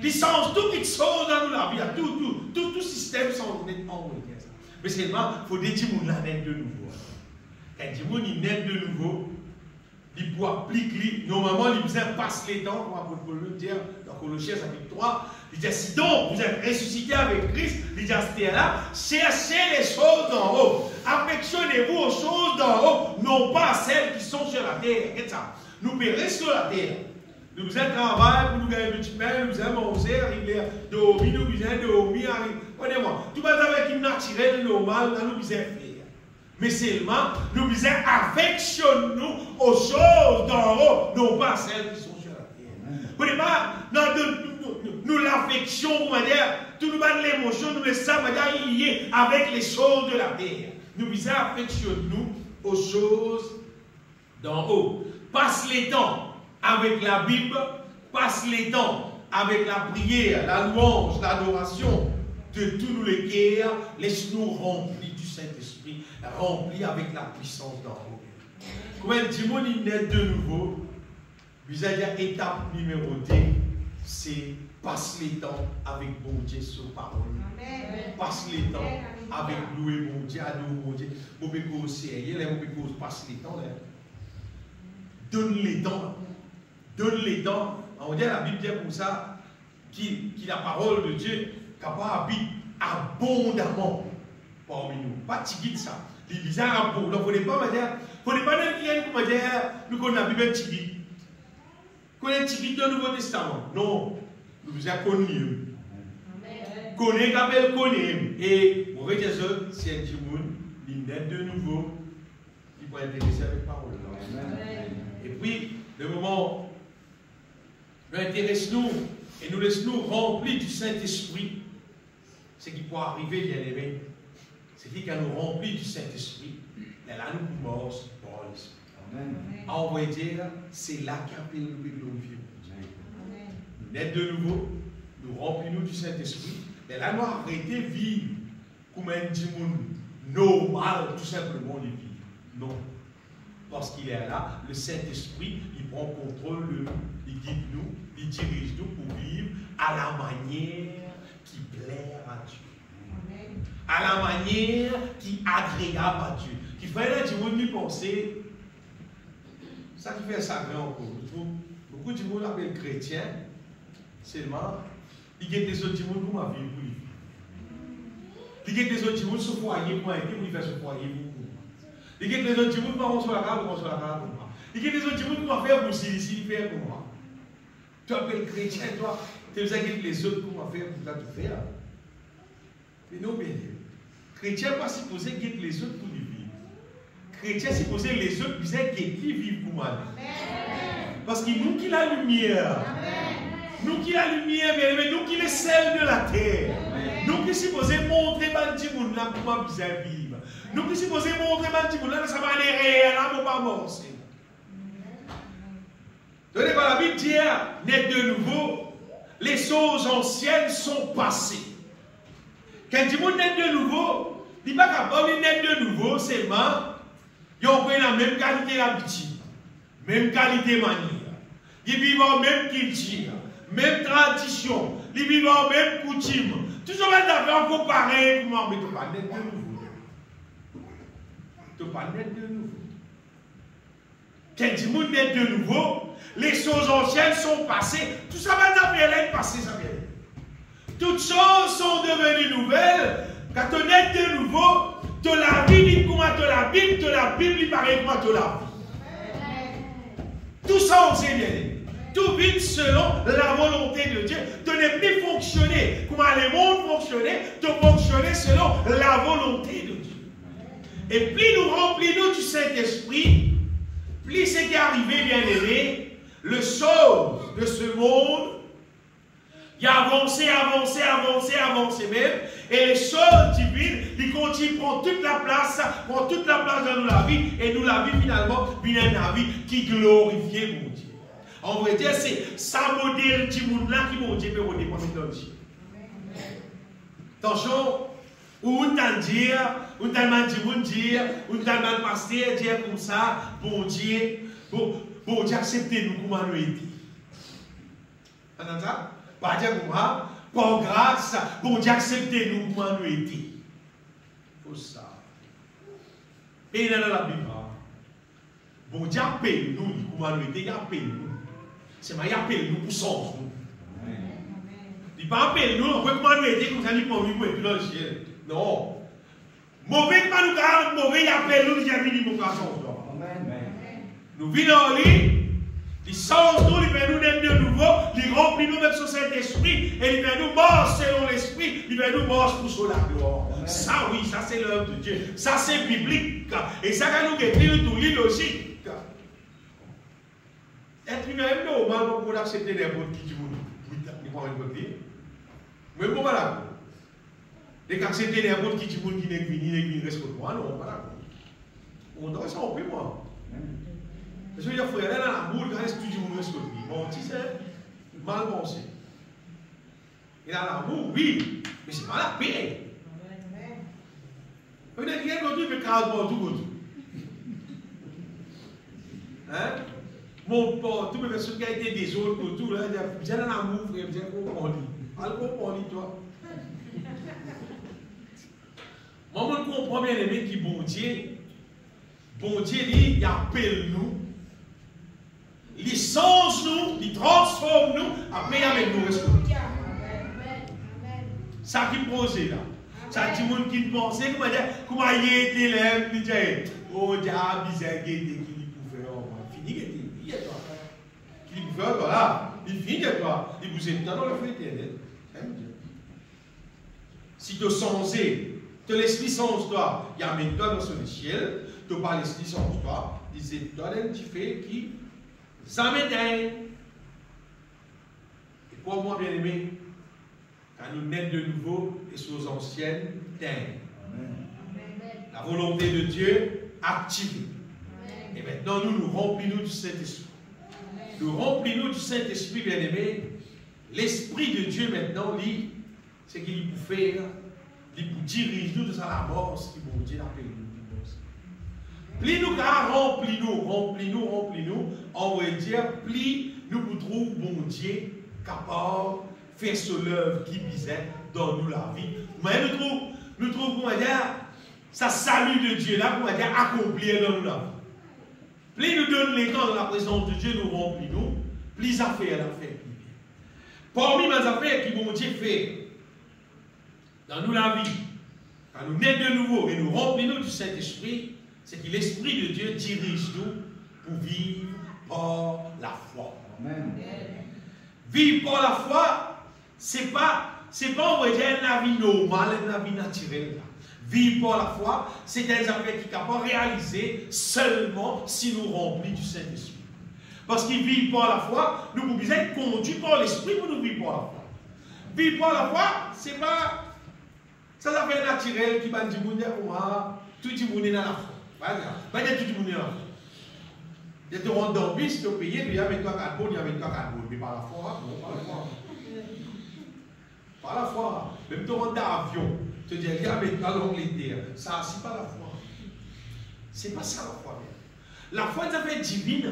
Il change toutes les choses dans nous, la vie, tout système sont nettement. Mais seulement, il faut des gens qui naissent de nouveau. Quand des gens qui naissent de nouveau, il peut appliquer, normalement, il vous passe les temps, comme l'apôtre Paul le dit dans Colossiens chapitre 3. Il dit, si donc vous êtes ressuscité avec Christ, il dit à ce terre-là, cherchez les choses d'en haut. Affectionnez-vous aux choses d'en haut, non pas à celles qui sont sur la terre. Qu'est-ce que ça? Nous paierons sur la terre. Nous vous êtes travail pour nous gagner du petit pain, nous avons manger, arriver de dormir, nous besoin de dormir, connaissez-moi. Tout le monde avec une naturelle normale, nous besoin faire. Mais seulement, nous disons, affectionne-nous aux choses d'en haut, non pas à celles qui sont sur la terre. Vous ne pas, nous l'affection, on va dire, tout nous bat l'émotion, nous le savons, lié avec les choses de la terre. Nous disons, affectionne-nous aux choses d'en haut. Passe les temps avec la Bible, passe les temps avec la prière, la louange, l'adoration de tous nous les guerres, laisse-nous remplis du Saint-Esprit, remplis avec la puissance d'en haut. Quand il dit, il naît de nouveau, Vous allez dire, étape numéro 2, c'est passe les temps avec bon Dieu sur parole. Passe les temps avec louer bon Dieu, adorer bon Dieu. Mon péco aussi, passe les temps. Donne les temps. Donne les temps. On dit la Bible dit comme ça, qui la parole de Dieu, capable habite abondamment parmi nous. Pas tigit ça. Les bizarres, il ne faut pas dire, il ne faut pas dire, nous connaissons la Bible tigit. Nous connaissons tigit dans le Nouveau Testament. Non. Nous avons connu. Connaît, qu'appelle connaît. Et vous voyez, c'est un petit monde, il naît de nouveau, il peut intéresser avec la parole. Et puis, le moment, nous intéressons-nous et nous laissons-nous remplis du Saint-Esprit. Ce qui peut arriver, bien aimé, c'est qu'il nous remplit du Saint-Esprit. Et là, nous pouvons par l'Esprit. On va dire, c'est là qu'appelle nous glorifier. Nous naît de nouveau, nous remplissons du Saint-Esprit, et là nous arrêtons de vivre comme un monde normal, tout simplement de vivre. Non. Parce qu'il est là, le Saint-Esprit, il prend contrôle de nous, il guide nous, il dirige nous pour vivre à la manière qui plaît à Dieu. À la manière qui est agréable à Dieu. Qui fait là, du monde lui penser, ça qui fait sacré encore. Beaucoup de monde appelle chrétien. Seulement, il y a des autres qui pour ma vie, pour lui. Il y a des autres qui sur le foyer pour aider, pour lui faire ce foyer pour moi. Il y a des autres qui pour construire la carte, pour construire la carte pour moi. Il y a des autres qui pour faire pour s'il faire pour moi. Tu appelles chrétien, toi, tu as les autres pour faire pour tout faire. Mais non, bien sûr. Chrétien pas supposé guetter les autres pour lui vivre. Chrétien supposé les autres guetter vivre pour moi. Parce que nous qui la lumière. Nous qui la lumière, bien aimé, nous qui les sel de la terre. Nous qui supposons montrer Banti Moun là pour moi bien vivre. Nous qui supposons montrer Banti Moun là, ça va aller réel, là, pour pas mort. Donc, la Bible dit, naître de nouveau, les choses anciennes sont passées. Quand tu naît de nouveau, il n'est pas capable de naître de nouveau, seulement, ils ont pris la même qualité d'habitude, même qualité manière. Ils vivent en même culture. Même tradition, les vivants, même coutume. Tout ça va être encore pareil, mais tu ne pas naître de nouveau. Tu ne pas naître de nouveau. Quand tu naît de nouveau, les choses anciennes sont passées. Tout ça va être passé, ça vient. Toutes choses sont devenues nouvelles. Quand tu naît de nouveau, tu la vie, comment tu la Bible, il paraît comment tu la vie. Tout ça, on sait bien. Tout vite selon la volonté de Dieu. Tu n'es plus fonctionner comme les mondes fonctionnaient, tu fonctionner selon la volonté de Dieu. Et plus nous remplissons du Saint-Esprit, plus c'est qui est arrivé, bien aimé, le chose de ce monde, il a avancé même, et les choses divines, ils continuent, prennent toute la place dans la vie, et nous la vie finalement, bien une vie qui glorifie mon Dieu. On va dire, c'est ça modèle du monde là qui mon Dieu peut redire pour mettre dans le Dieu. Attention, ou t'en dire, ou t'en dire, ou t'en pasteur dire comme ça, bon Dieu, acceptez nous comme nous aider. T'entends ça? Pas dire comme ça, par grâce, bon Dieu acceptez nous comme nous aider. Faut ça. Et dans la Bible, bon Dieu appelle nous comme nous aider, il appelle nous. C'est ma appelle nous pour sens. Il ne pas appeler nous, on peut pas nous aider comme ça, il peut nous aider dans le ciel. Non. Mauvais pas nous garde, mauvais il appelle nous, il a mis mon garçon. Nous vivons en lui, il change nous, il fait nous naître de nouveau, il remplit nous avec son Saint-Esprit, et il fait nous mort selon l'Esprit, il fait nous mort pour la gloire. Ça oui, ça c'est l'œuvre de Dieu. Ça c'est biblique. Et ça va nous guérir tout logique. Être humain est normal pour accepter n'importe qui du monde. Il prend une vie. Mais bon, voilà. Dès qu'accepter n'importe qui du monde qui n'est venu reste pour moi, non, voilà. On doit s'en occuper, moi. Parce que les frères, là, dans la boule, quand est-ce que du monde reste pour lui? Bon, tu sais, mal pensé. Et dans l'amour, oui, mais c'est pas la paix. Vous n'avez rien contre lui, mais 40 pour tout. Hein? mon port, toutes les personnes qui ont été des autres autour, là, j'ai un amour, frère, j'ai compris. Elle comprend, toi. Moi, je comprends bien les mecs qui bon Dieu, il appelle nous, il change nous, il transforme nous, après il avec nous respect. Ça qui pose là. Ça qui monde qui pensait, comment il était là, il dit, oh, diable, bizarre, qui pouvait faire, fini, il est toi. Qui pouvait faire, voilà, il finit de toi, il vous est dans le feu éternel. Si tu sens, tu l'esprit sans toi, il y a même toi dans le ciel, tu parles l'esprit sans toi, il dit, toi, tu fais qui, ça m'éteint. Et pour moi, bien aimé, quand nous naissons de nouveau, les choses anciennes teignent. La volonté de Dieu activée. Et maintenant, nous remplissons du Saint-Esprit. Nous remplissons du Saint-Esprit, bien aimé. L'Esprit de Dieu, maintenant, c'est qu'il peut faire, il peut diriger nous de la mort, ce qui bon Dieu l'appelle nous. Plis-nous, car remplis-nous, on va dire, plis, nous pour trouver bon Dieu capable de faire ce l'œuvre qui visait dans nous la vie. Mais nous trouvons, comment dire, ça salut de Dieu là, comment dire, accomplir dans nous la vie. Plus nous donne les temps dans la présence de Dieu, nous remplis-nous, plus affaires. Parmi les affaires qui bon Dieu fait dans nous la vie, quand nous naissons de nouveau et nous remplissons du Saint-Esprit, c'est que l'Esprit de Dieu dirige nous pour vivre par la foi. Amen. Vivre par la foi, c'est pas on va dire la vie normale, la vie naturelle. Vivre par la foi, c'est des affaires qui ne peuvent pas réaliser seulement si nous remplissons du Saint-Esprit. Parce qu'ils vivent par la foi, nous pouvons être conduits par l'Esprit pour nous vivre par la foi. Vivre par la foi, c'est pas ça affaire naturelle qui va dire tout le monde est dans la foi. Pas dire tout le monde est dans la foi. Je te rends dans le bus, tu payes, il y a 23 4 bonnes, il y a 24 4 bonnes. Mais par la foi, non, par la foi. Par la foi. Même tu rentres dans l'avion, tu te dis, il y a 23 l'Angleterre. Ça, c'est pas la foi. C'est pas ça la foi. La foi, c'est affaire divine.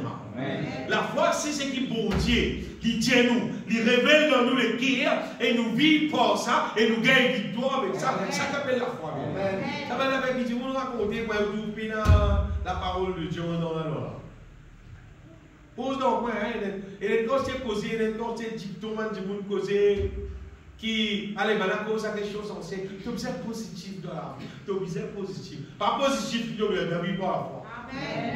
La foi, c'est ce qui bon Dieu. Il tient nous, il révèle dans nous le cœur et nous vivons par ça et nous gagnons victoire avec ça. Ça s'appelle la foi. Ça va la vie, on raconter quoi, la parole de Dieu dans la loi. Pose donc, et quand c'est causé, quand c'est dicton, du monde causé, qui, allez, maintenant, cause à quelque chose ancienne, tu observes positif dans la vie, tu observes positif. Pas positif, tu observes la vie par la foi. Amen.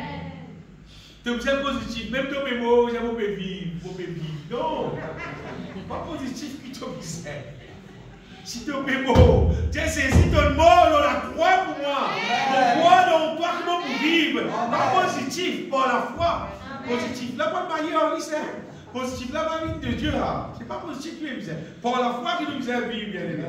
Tu observes positif, même ton mémo, j'aime vivre. Non, pas positif, tu observes. Si ton mémo, tiens, saisi ton mort dans la croix pour moi. Pourquoi dans toi, comment pour vivre? Pas positif, par la foi. Positif, là, pas de barrière, positif, là, pas de Dieu, là. C'est pas positif, tu es bizarre. Par la foi, qui nous faisait vivre, bien aimé.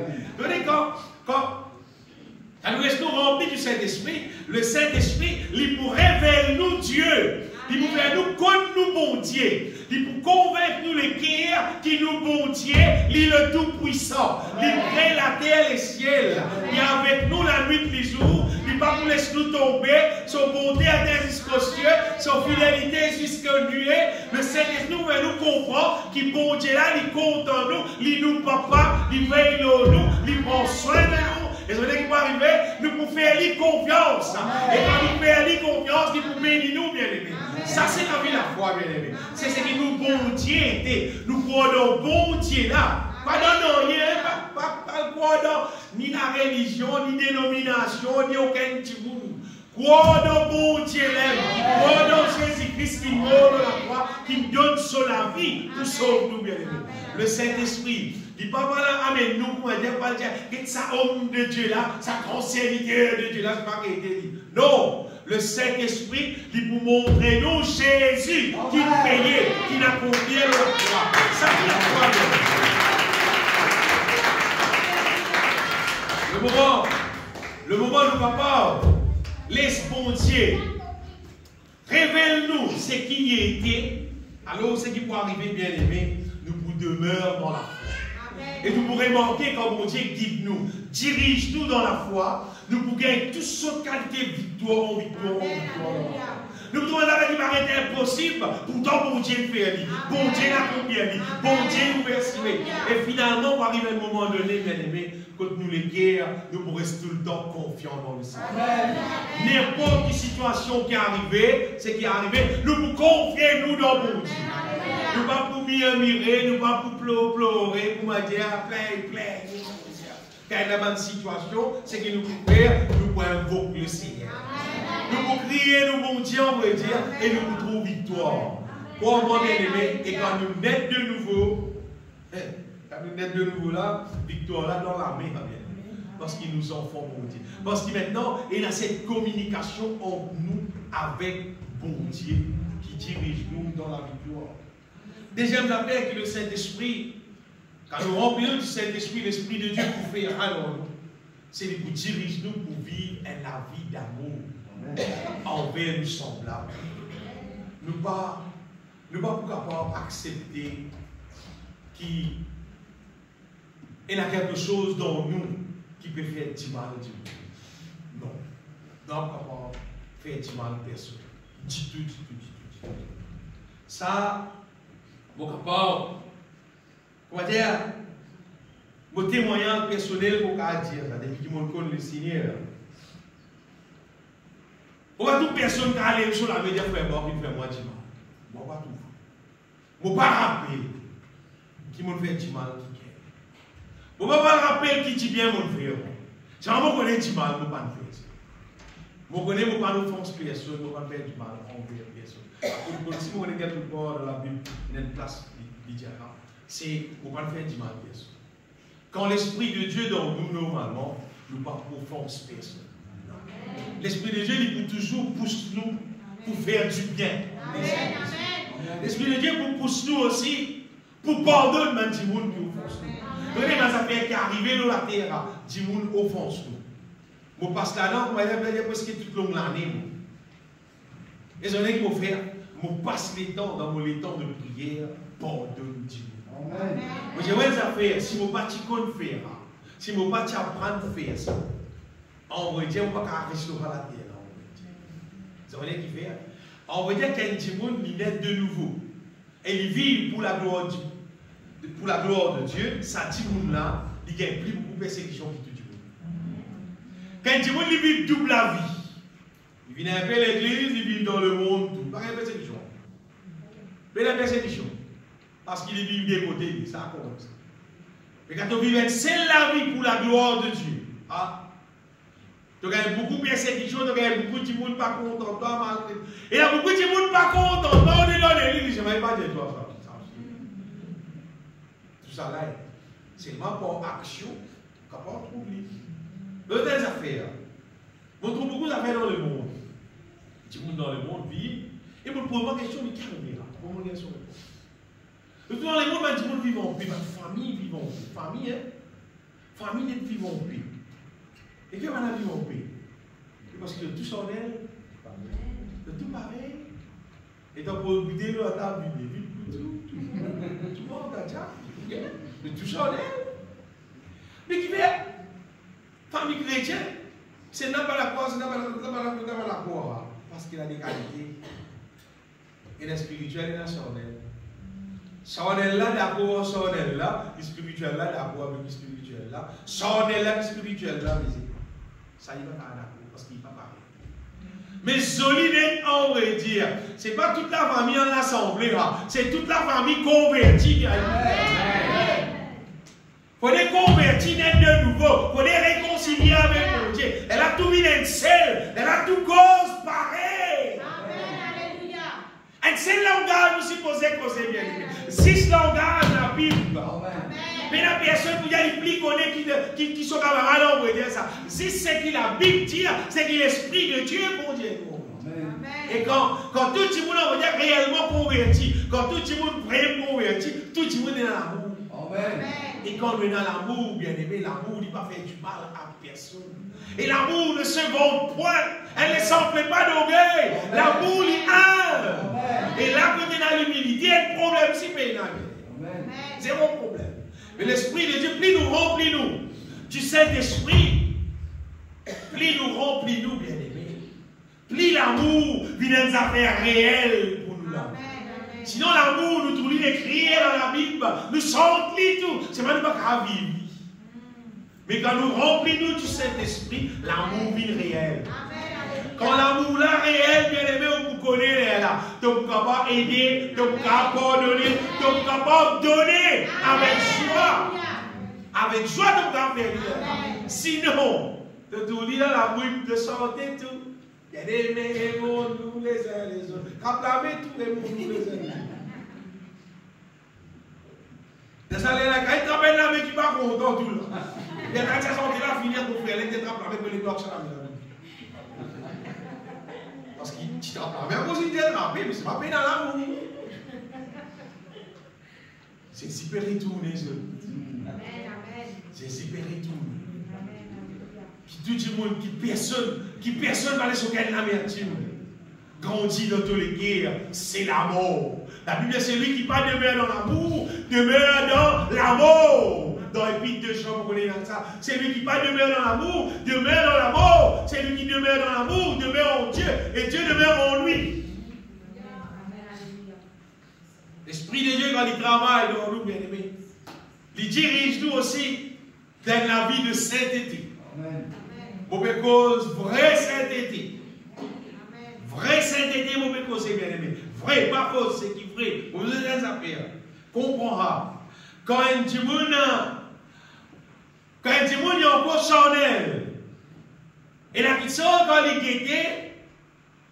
Donc, quand nous restons remplis du Saint-Esprit, le Saint-Esprit, il pour révéler nous Dieu. Il pour faire nous connaître nous bon Dieu. Il pour convaincre nous les cœurs qui nous bon Dieu, il est le Tout-Puissant. Il crée la terre et le ciel. Il est avec nous la nuit et les jours. Il ne va pas nous laisser nous tomber. Son bonté atteint jusqu'aux cieux. Son fidélité jusqu'aux nuées. Le Seigneur nous veut nous comprendre qu'il bon Dieu là, il compte en nous. Il nous papa, il veille en nous. Il prend soin de nous. Et ce qui va arriver, nous pouvons faire lui confiance. Et quand nous faisons lui confiance, il peut bénir nous, bien aimés. Ça, c'est la vie de la foi, bien aimé. C'est ce que nous, bon Dieu, était. Nous croyons bon Dieu là. Pas dans rien, pas dans ni la religion, ni dénomination, ni aucun petit monde. Croyons dans bon Dieu là. Croyons dans Jésus-Christ qui meurt dans la croix, qui nous donne son la vie pour sauver nous, bien aimé. Le Saint-Esprit. Il ne peut pas amener nous pour dire que ça homme de Dieu là, sa grand serviteur de Dieu là, c'est pas qu'il était dit. Non, le Saint-Esprit, il pour montrer nous Jésus qui payait, qui n'accomplissait la croix. Ça c'est la croix. Le moment où papa laisse bon Dieu, révèle-nous ce qui était, alors ce qui peut arriver, bien aimé, nous pour demeurer dans la foi. Et nous pourrons manquer quand mon Dieu guide nous. dirige-nous dans la foi, nous pouvons gagner toutes sortes de qualités, victoire. Nous pouvons dire qu'il m'arrête impossible, pourtant bon Dieu le fait, bon Dieu l'accomplit, bon Dieu nous persuade. Et finalement, pour arriver à un moment donné, bien aimé, quand nous les guerres, nous pourrons rester tout le temps confiants dans le Seigneur. N'importe quelle situation qui est arrivée, c'est qui est arrivé, nous pouvons confier nous dans bon Dieu. Nous ne pas pour murmurer, nous ne pas pour pleurer, pour me dire, plein. Quand il y a une situation, c'est que nous pouvons faire, nous pouvons invoquer le Seigneur. Nous pouvons crier, nous pouvons dire, on veut dire, et nous pouvons trouver victoire. Pour moi, bien aimé, et quand nous naissons de nouveau, là, victoire là dans l'armée, va bien. Parce qu'ils nous en font bon Dieu. Parce que maintenant, il y a cette communication entre nous avec bon Dieu qui dirige nous dans la victoire. Deuxième affaire que le Saint-Esprit, quand nous remplissons du Saint-Esprit, l'Esprit de Dieu pour faire alors nous, c'est de nous diriger nous pour vivre la vie d'amour envers nous semblables. Nous ne pas capables d'accepter qu'il y a quelque chose dans nous qui peut faire du mal à Dieu. Non. Nous ne sommes pas capables de faire du mal à personne. Du tout. Ça, nous sommes capables, comment dire, mon témoignage personnel, pour dire, depuis que je connais le Seigneur. Pourquoi toute personne qui a allé sur la média fait moi, qui fait moi du mal? Moi, pas tout. Je ne pas rappeler qui m'a fait du mal. Je ne pas rappeler qui dit bien mon frère. Si je connais du mal, je ne pas faire ça. Je connais pas d'offense personne, je ne pas faire du mal envers personne. Si je connais quelque part dans la Bible, il y a une place différente. C'est pour ne pas faire du mal à personne. Quand l'Esprit de Dieu dans nous, normalement, nous ne pas offense personne. L'Esprit de Dieu, il peut toujours pousser nous pour faire du bien. L'Esprit de Dieu pousse nous aussi pour pardonner même du monde qui offense nous. Vous voyez, dans cette affaire qui est arrivée dans la terre, du monde offense nous. Je passe là-dedans, je vais dire presque toute longue l'année. Et je vais vous faire, je passe les temps dans les temps de prière, pardonne Dieu. Je vais vous faire, si je ne pas faire, si je ne pas apprendre à faire ça, on va dire, on ne va pas rester sur la terre. Vous voyez qui fait? On va dire qu'un petit monde, il est de nouveau. Et il vit pour la gloire de Dieu. Ça dit là, il gagne plus beaucoup de persécution que tout le monde. Quand un petit monde, il vit double la vie. Il vient un peu à l'église, il vit dans le monde, tout. Pas de persécution. Pas de persécution. Parce qu'il vit des côtés, ça commence. Mais quand on vit seule la vie pour la gloire de Dieu, tu as beaucoup de persécutions, tu as beaucoup de monde pas content, toi malgré. Et il y a beaucoup de monde pas content, toi on est dans l'église, je ne vais pas dire toi ça. Tout ça là, c'est vraiment par action qu'on peut trouver. D'autres affaires. On trouve beaucoup d'affaires dans le monde. Du monde dans le monde vit, et on pose une question de caméra. Comment on est sur le monde? Dans le monde, du monde vit en paix, famille vit en paix. Famille vit en paix. Et que on a vu en paix? Parce que tout s'en est, tout pareil. Et donc, pour vider le table, tout le monde a déjà, mais tout s'en est. Mais qui fait, famille chrétienne, c'est n'a pas la croix, c'est n'a pas la croix. Parce qu'il a des qualités. Il est spirituel et national. Ça on est là d'accord, ça on est là, le spirituel là d'accord avec le spirituel là. Ça on est là, le spirituel là, mais ça il va pas d'accord parce qu'il n'est pas pareil. Mais solide, on va dire, ce n'est pas toute la famille en assemblée, c'est toute la famille convertie qui a eu. Il faut les convertir de nouveau, il faut les réconcilier avec mon Dieu. Elle a tout mis une seule, elle a tout cause pareil. Un seul langage, nous supposons causer bien. 6 langages dans la Bible. Mais la personne qui a les qui sont camarades, on va dire ça. Si c'est que la Bible dit, c'est que l'Esprit de Dieu pour Dieu. Et quand tout le monde, on va dire réellement converti, quand tout le monde vraiment converti, tout le monde est dans l'amour. Et quand on est dans l'amour, bien aimé, l'amour ne va pas faire du mal à personne. Et l'amour ne se vend point. Elle ne s'enflamme pas d'orgueil. L'amour est humble. Et là, quand on est dans l'humilité, il y a un problème si pénal. Zéro problème. Mais l'Esprit de Dieu, plus nous remplit-nous. du Saint-Esprit, plus nous remplis-nous, bien-aimés. Plus l'amour vient des affaires réelles pour nous là. Sinon, l'amour, nous trouvons écrit dans la Bible, nous sentons tout. C'est pas nous pas vivre. Mais quand nous remplissons du Saint-Esprit, l'amour vient réel. Quand l'amour là réel, bien aimé, on vous connaît là. Donc, vous capable d'aider, donc, vous capable pardonner, donc, vous capable de donner avec joie. Avec joie, donc, vous capable faire. Sinon, de tout lire la brute de santé, tout. Bien aimé, aimons-nous les uns les autres. Acclamez tous les mots, nous les uns les autres. Désolé, la caille t'appelle là, mais tu vas content tout là. Il y a quand ça sorti là, finir pour faire les tétrapes avec les blocs sur la maison. Parce qu'il t'attrape la même aussi tétrapé, mais c'est pas bien dans l'amour. C'est super retourné, c'est super retourné. Qui tout le monde, qui personne va aller sur quelle amertume. Grandit dans toutes les guerres, c'est la mort. La Bible, c'est lui qui pas demeure dans l'amour, demeure dans l'amour. Dans l'Épître de Jean, vous connaissez ça. C'est lui qui pas demeure dans l'amour, demeure dans l'amour. C'est lui qui demeure dans l'amour, demeure en Dieu, et Dieu demeure en lui. L'Esprit de Dieu, quand il travaille dans nous, bien-aimés, il dirige nous aussi dans la vie de sainteté. Mauvaise cause, vraie sainteté. Vraie sainteté, mauvaise cause, c'est bien-aimé. Vrai, pas fausse, c'est qui vrai. Vous avez des affaires. Comprendra. Quand un démon est encore charnel, et la question, quand il guettait,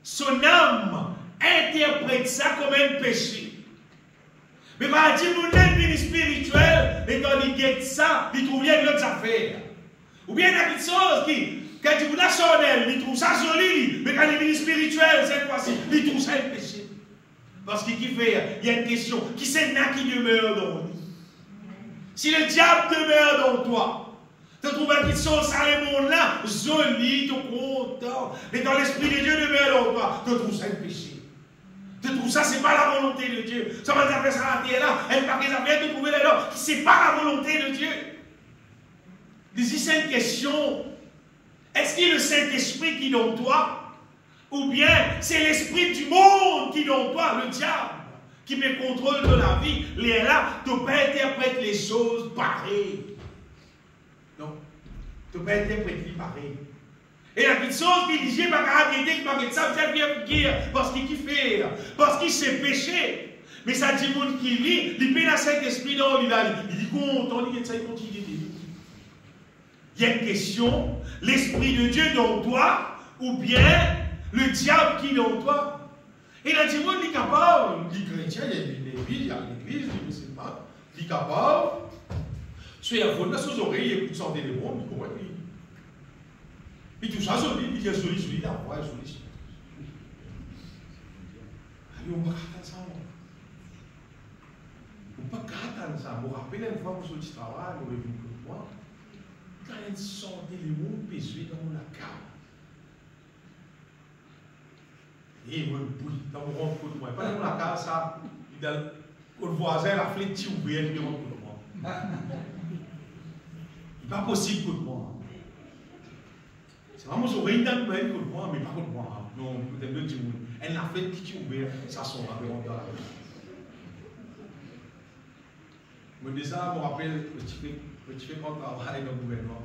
son âme interprète ça comme un péché. Mais quand un démon est spirituel, et quand il guette ça, il trouve bien d'autres affaires. Ou bien il y a quelque chose qui, quand il est charnel, il trouve ça joli, mais quand il est spirituel, cette fois-ci, il trouve ça un péché. Parce qu'il fait, il y a une question, qui c'est là qui demeure dans lui? Si le diable demeure dans toi, tu trouves qu'ils sont ça le monde là, joli, tu es content. Mais dans l'Esprit de Dieu demeure dans toi, tu trouves ça un péché. Tu trouves ça, c'est pas la volonté de Dieu. Ça va faire ça à la terre là, elle va faire de trouver les gens, c'est pas la volonté de Dieu. Ici, c'est une question. Est-ce qu'il y a le Saint-Esprit qui est dans toi? Ou bien c'est l'esprit du monde qui est dans toi, le diable, qui met contrôle de la vie? Les là, tu peux interpréter les choses pareilles. Non, tu peux interpréter pareil. Et la petite chose qui dit, je ne vais pas arrêter, je ne vais pas ça, je vais parce qu'il fait, parce qu'il s'est péché. Mais ça dit, monde qui lit, il paie la Saint-Esprit dans lui, il dit, content, il dit, ça, il continue. Il y a une question, l'Esprit de Dieu dans toi, ou bien le diable qui est dans toi. Et là, le monde est capable, les chrétiens, il y a l'église, les musulmans, il est capable, soit à fond, sous oreilles, écoute son téléphone, il comprend, il tout ça, il dit solide, là, ouais, solide. Allez, on va pas ça, on va pas ça. Je me rappelle une fois, je suis au travail, je suis venu pour moi. Quand il sortait les mots pesés dans la cave. Et moi, dans mon rond de moi, pas dans la cave, ça, le voisin, la flèche ouverte, il rentre pour moi. Il n'est pas possible pour moi. C'est vraiment son oreille dans le mail pour moi, mais pas pour moi. Non, peut-être que tu veux. Elle l'a fait qui ouverte, ça sort dans la vie. Je me dis ça, je me rappelle, je fais mon travail dans le gouvernement.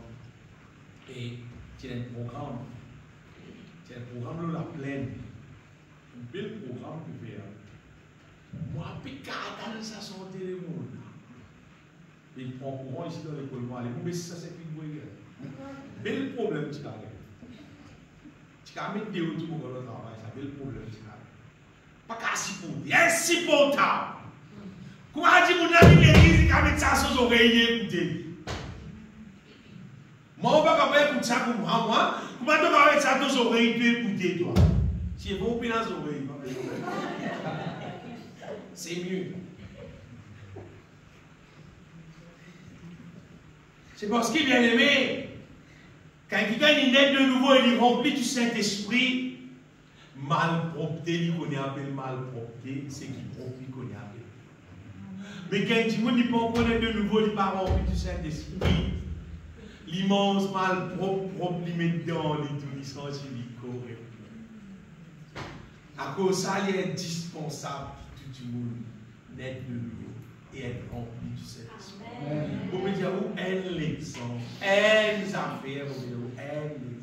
Et il y a un programme. Il y a un programme de la plaine. Un bel programme de faire. Moi, je peux regarder ça sur le téléphone. Et il prend courant ici dans l'école. Mais ça, c'est plus de bel problème, tu as. Tu as mis des outils pour le travail. C'est un bel problème, tu as. Pas qu'à supporter. Insupportable. Comment dit mon ami l'église qui a mis ça sur les oreilles écoutez? Moi, on va pas écouter ça pour moi. Comment tu vas mettre ça sur les oreilles tu écouter toi? Si vous ouvrez les oreilles, c'est mieux. C'est parce qu'il est bien aimé. Quand quelqu'un est né de nouveau, il est rempli du Saint-Esprit. Malpropreté, il connaît un peu malpropreté, c'est qui propre, il connaît un peu. Mais quand il dit, il n'est pas encore né de nouveau, il n'est pas rempli du Saint-Esprit. l'immense mal propre, il met dedans, les tout, il sent correct. À cause de ça, il est indispensable que tout le monde naisse de nouveau et être rempli du Saint-Esprit. Vous pouvez dire, où est l'exemple? Est affaires, vous pouvez dire, où est l'exemple?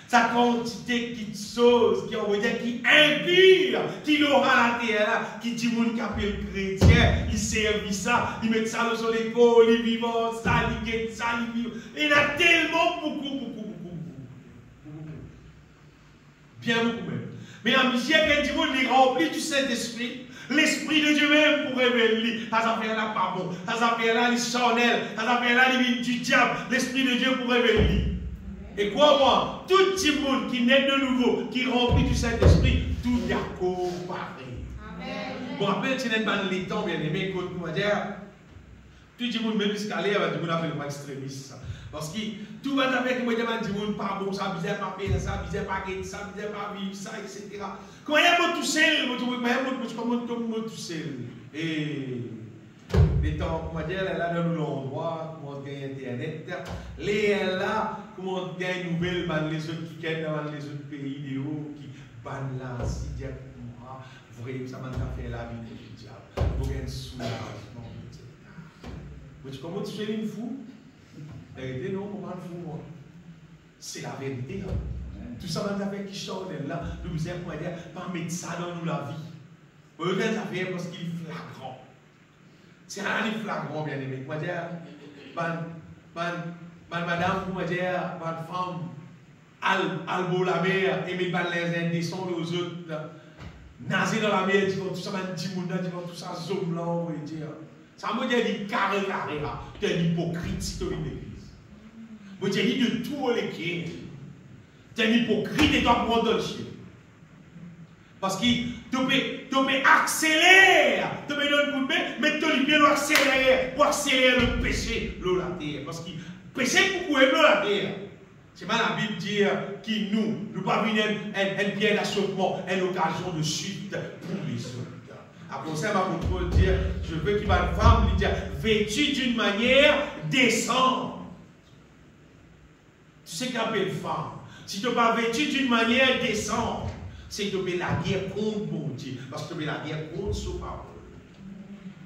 Sa quantité de choses qui ont dire qui impure, qui l'aura la terre, qui dit moun qui appelle chrétien, il servit ça, il met ça dans l'école, il vit ça, il get ça, il vit. Il y en a tellement beaucoup. Bien beaucoup même. Mais en mission, quand dit moun, il remplit du Saint-Esprit. L'Esprit de Dieu même pour révéler. Ça affaire-là pas bon. Ça affaire-là, il charnel. Ça affaire-là, il vient du diable. L'Esprit de Dieu pour révéler. Et crois-moi, tout le monde qui naît de nouveau, qui remplit du Saint-Esprit, tout est comparé. Bon, après, tu n'es pas les temps, bien aimé, écoute, on va dire, tout le monde, même escalier, va dire, on appelle le extrémiste. Parce que tout va avec moi, on dit, on pas bon, ça, bizarre, pas payer, ça, bizarre, pas gagner, ça, bizarre, pas vivre, ça, etc. Comment il y a tout seul, comment tout seul. Et les temps, comment dire, là, dans l'endroit, comment on gagne Internet, les là, comment on gagne nouvelles, les autres qui gagnent dans les autres pays, les hauts, qui bannent là, si directement, vous voyez, ça m'a fait la vie du diable, vous gagnez soulagement, etc. Comment tu fais une fou? La vérité, non, comment fou, moi? C'est la vérité. Tout ça, on a fait qui chante là, nous vous aimons dire, pas mettre ça dans nous la vie. Vous voyez, ça fait parce qu'il est flagrant. C'est un flagrant, bien aimé. Comment dire, madame, comment dire, ma femme, albo la mer, et mes les indécents aux autres, nager dans la mer, tout ça, tout ça, zoom là, on va dire. Ça me dit carré, là, tu es hypocrite si tu es une église. Vous dites de tout les qui tu es hypocrite et tu dois prendre le chien. Parce que tu peux accélérer, tu peux donner un coup de main, mais tu peux accélérer pour accélérer le péché, la terre. Parce que le péché beaucoup est la terre. C'est mal la Bible dit que nous pas venir un bien d'achoppement, une occasion de chute pour les autres. Après ça, ma Paul dire, je veux qu'il y ait une femme lui dire, vêtue d'une manière décente. Tu sais qu'un peu de femme, si tu n'es pas vêtu d'une manière décente, c'est que tu fais la guerre contre mon Dieu, parce que tu fais la guerre contre son parole.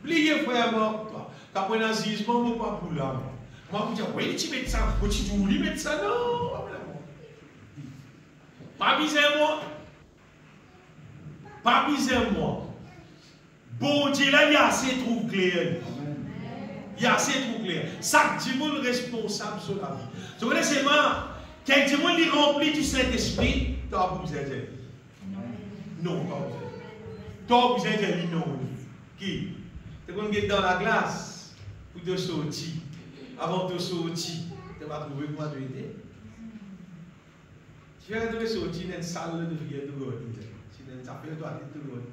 Pliez frère, toi, tu as pris un jugement, moi pas pour là. Moi, je dis, oui, tu mets ça, tu dis, oui, mets ça, non, pas bizarre moi. Pas bizarre moi. Bon Dieu, là, il y a assez trop clair. Il y a assez trop clair. Ça, du monde responsable sur la vie. Tu connais seulement, quand du monde est rempli du Saint-Esprit, tu n'as pas besoin de dire. Non, pas besoin. Tu n'as besoin de dire non. Qui? Tu connais dans la glace, pour te sortir. Avant de sortir, tu vas trouver comment tu étais. Tu vas te sortir dans une salle de vie de God. Si tu as une affaire, tu vas te God.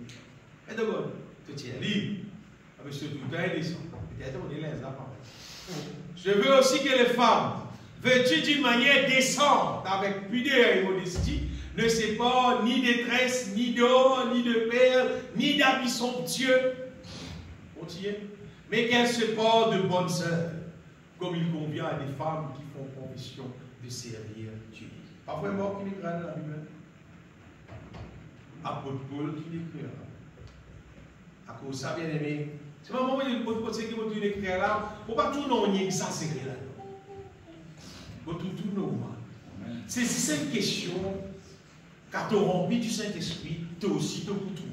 Et de God. Tu es libre. Avec ce tout est descend. Peut-être on est là. Je veux aussi que les femmes, vêtues d'une manière décente, avec pudeur et modestie, ne séparent ni de tresses, ni d'or, ni de perles, ni d'habits somptueux. Continuez. Mais qu'elles se portent de bonnes sœurs, comme il convient à des femmes qui font profession de servir Dieu. Pas vraiment qui l'écrit dans la Bible. Apôtre Paul qui l'écrit là. À cause de ça, bien aimé, c'est pas le moment où il faut que écrire là, il ne faut pas tout non exagérer là. Il faut tout normal. C'est une question, quand tu remplis du Saint-Esprit, tu as aussi tout pour tout.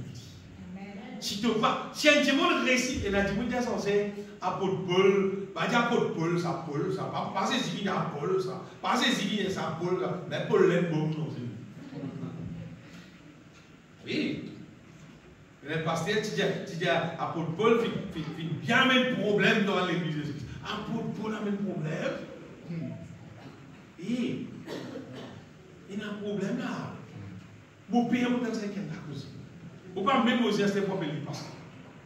Si tu pas, si un démon récite, et un démon est censé, apôtre Paul, pas dire apôtre Paul, ça, pas Jésus à Paul, ça, pas Jésus ça, Paul, mais Paul l'aime bon, non, oui. Le pasteur, tu dis apôtre Paul, il y a même problème dans l'église de Jésus. Apôtre Paul a même problème. Et il y a un problème là. Mon père, mon père, c'est quelqu'un à cause. Ou pas même aux gestes pour les passer.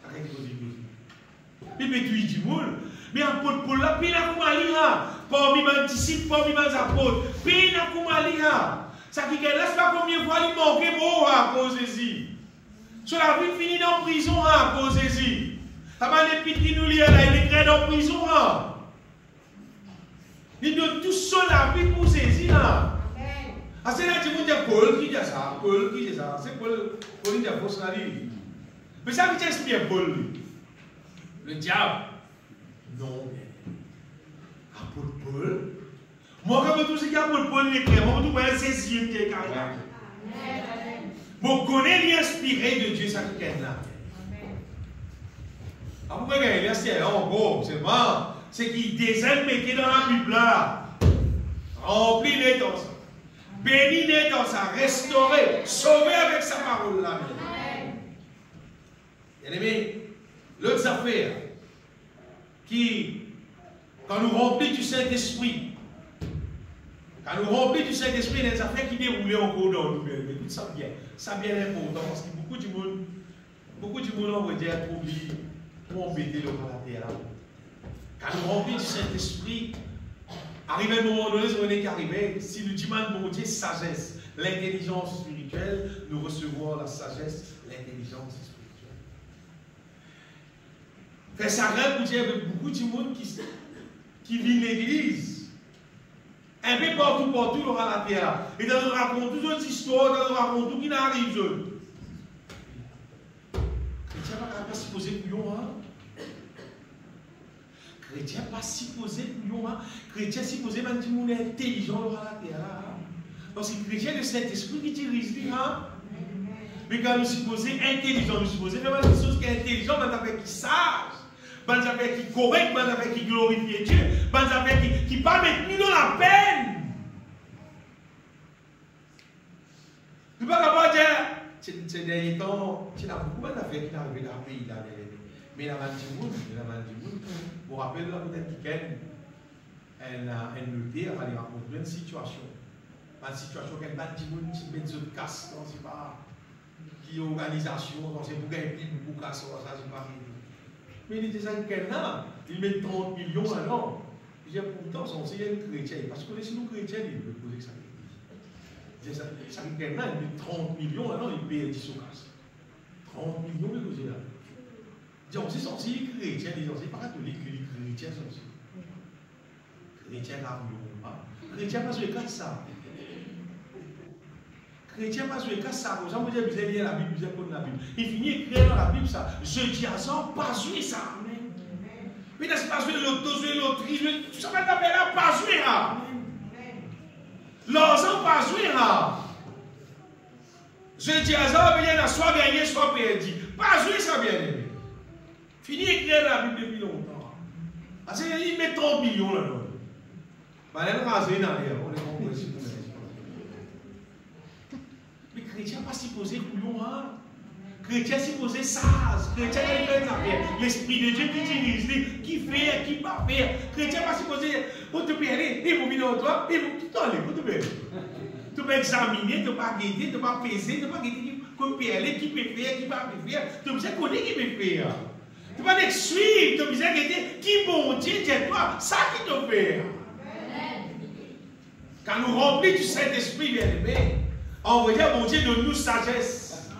Ça quelque chose de mais tu dis moule. Mais apôtre Paul là, puis il a comment lire parmi mes disciples, parmi mes apôtres. Puis il a comment lire. Ça qui laisse pas combien de fois il manque pour à cause de Jésus. Sur la vie finie en prison à cause de Jésus. Ça va les petits qui nous lire là, il est créé en prison. Il donne tout seul la vie pour saisir là. Ah, c'est là que tu me dis Paul qui dit ça. Paul qui dit ça. C'est Paul qui dit ça. Mais ça qui t'inspire Paul. Le diable. Non. Ah, Paul. Moi, quand je dis que Paul il est clair, moi, je dis que c'est saisir tes carrières. Moi, je connais l'inspiré de Dieu, ça qui est là. Ah, vous voyez, c'est en gros, c'est qu'il désire mettre dans la Bible là. Remplis-les dans ça. Bénis-les dans ça. Restaurer. Sauver avec sa parole là. Bien aimé, l'autre affaire qui, quand nous remplissons du Saint-Esprit, il y a des affaires qui déroulent encore dans nous. Écoute ça bien. Ça bien important parce que beaucoup de monde on va dire trop embêté le caractère. Quand nous remplissons du Saint-Esprit, arrivé à un moment donné, on est arrivé, si nous demandons mon Dieu sagesse, l'intelligence spirituelle, nous recevons la sagesse, l'intelligence spirituelle. Fait ça rêve pour dire avec beaucoup de monde qui vit l'église. Un peu partout, il aura la terre. Et dans nous raconte toutes les histoires, dans nous raconte tout qui n'arrive. Chrétien pas supposé couillon, hein? Chrétien pas supposé couillon, hein? Chrétien supposé même dire qu'on est intelligent aura la terre. Donc c'est chrétien de Saint-Esprit qui dirige lui, hein? Mais quand nous supposons intelligent, nous supposons même des choses qui sont intelligentes, mais avec qui sage. Ban affaires qui correct, ban affaires qui glorifie Dieu, ban affaires qui pas mettre nous dans la peine. Nous ne pouvons pas dire, ces derniers temps, il y a beaucoup d'affaires qui sont arrivées dans le pays. Mais la Mandimoun, je me rappelle là peut-être qu'elle noté, elle va lui raconter une situation. Une situation qu'elle Mandimoun qui met de casse, c'est pas qui organisation, c'est pour gagner beaucoup de casse, ça c'est pas. Mais il disait qu'elle a, il met 30 millions à l'an. Je dis pourtant, son c'est un chrétien. Parce que si nous chrétiens, il veut poser que ça. Il disait ça qu'elle a, il met 30 millions à l'an, il paye 10 au casse. 30 millions, il dit là. Il dit on s'est sorti chrétien, il dit on s'est pas catholique, il dit chrétien sorti. Chrétien n'a chrétien pas sur le cas de ça. Chrétien pas sur le cas de ça. Vous avez dit, vous avez la Bible, vous avez la Bible. Il finit écrire dans la Bible ça. Je dis à ça, pas jouer ça. Mais n'est-ce pas jouer l'auto, jouer l'autriche, tout ça va t'appeler là, pas jouer là. L'argent pas jouer là. Je dis à ça, il y a soit gagné, soit perdu. Pas jouer ça, bien aimé. Fini écrire dans la Bible depuis longtemps. Parce qu'il met 30 millions là-dedans. Bah, elle est rasée dans l'air, on est compris. Mais chrétien pas supposé couillon, hein? Chrétien supposé sage. Chrétien qui fait des affaires. L'esprit de Dieu qui dirige, qui fait, qui pas faire. Chrétien pas supposé, pour te payer, il faut venir au toi, il faut tout aller, pour te payer. Tu peux examiner, tu peux pas guetter, tu peux pas peser, tu peux pas guetter qui peut payer, qui peut faire, qui pas faire. Tu peux connaître qui peut faire. Tu peux pas suivre, tu peux guetter qui bon Dieu, c'est toi, ça qui te fait. Quand nous remplissons du Saint-Esprit, bien aimé, on va dire, bon Dieu, donne-nous sagesse.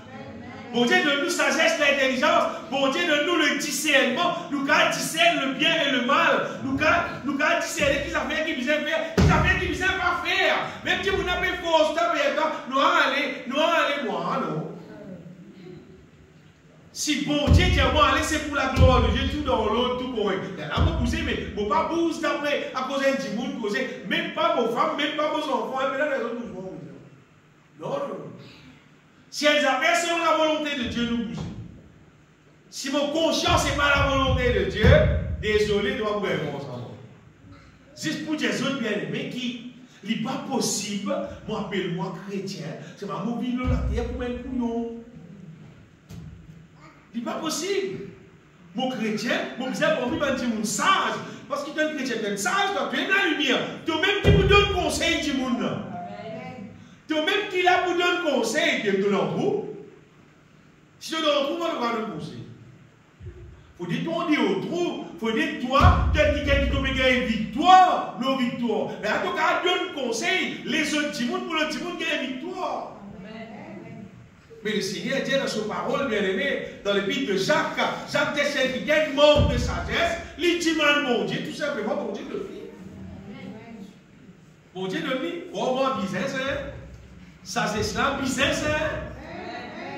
Bon Dieu, donne-nous sagesse, l'intelligence. Bon Dieu, donne-nous le discernement. Nous allons discerner le bien et le mal. Nous allons discerner qui affaires qui besoin faire, qui affaires qui besoin pas faire. Même si vous n'avez pas force, nous allons aller, moi, non. Si bon Dieu dit moi aller, c'est pour la gloire de Dieu, tout dans l'autre, tout correct. Là, vous poussez, mais vous ne pas bouger d'après, à cause d'un petit monde, même pas vos femmes, même pas vos enfants, mais là, les autres nous vont. Non. Si elles appellent selon la volonté de Dieu, nous bougeons. Si mon conscience n'est pas la volonté de Dieu, désolé, doit vous répondre ensemble. Juste pour des autres bien-aimés qui n'est pas possible, moi, appelle-moi chrétien, c'est ma mobile de la terre pour un couillon. Il n'est pas possible. Mon chrétien, mon bizarre, pour vivre un petit monde sage, parce qu'il est un chrétien, un sage, tu es dans la lumière. Tu même qui vous donne conseil, du monde. Tu même qui là vous donne conseil, tu me donnes vous. Si tu donnes tout, moi, je vais le conseil. Il faut dire toi, on dit au trou. Il faut dire toi, tu as dit qu'il te met une victoire, nos victoires. Mais en tout cas, donne conseil, les autres du monde, pour le petit monde qui a une victoire. Mais le Seigneur dit dans sa parole, bien aimé, dans l'épître de Jacques, Jacques dit celui qui a un manque de sagesse, il demande mon Dieu, tout simplement, mon Dieu le fait. Bon Dieu donne vraiment business, ça c'est cela, business,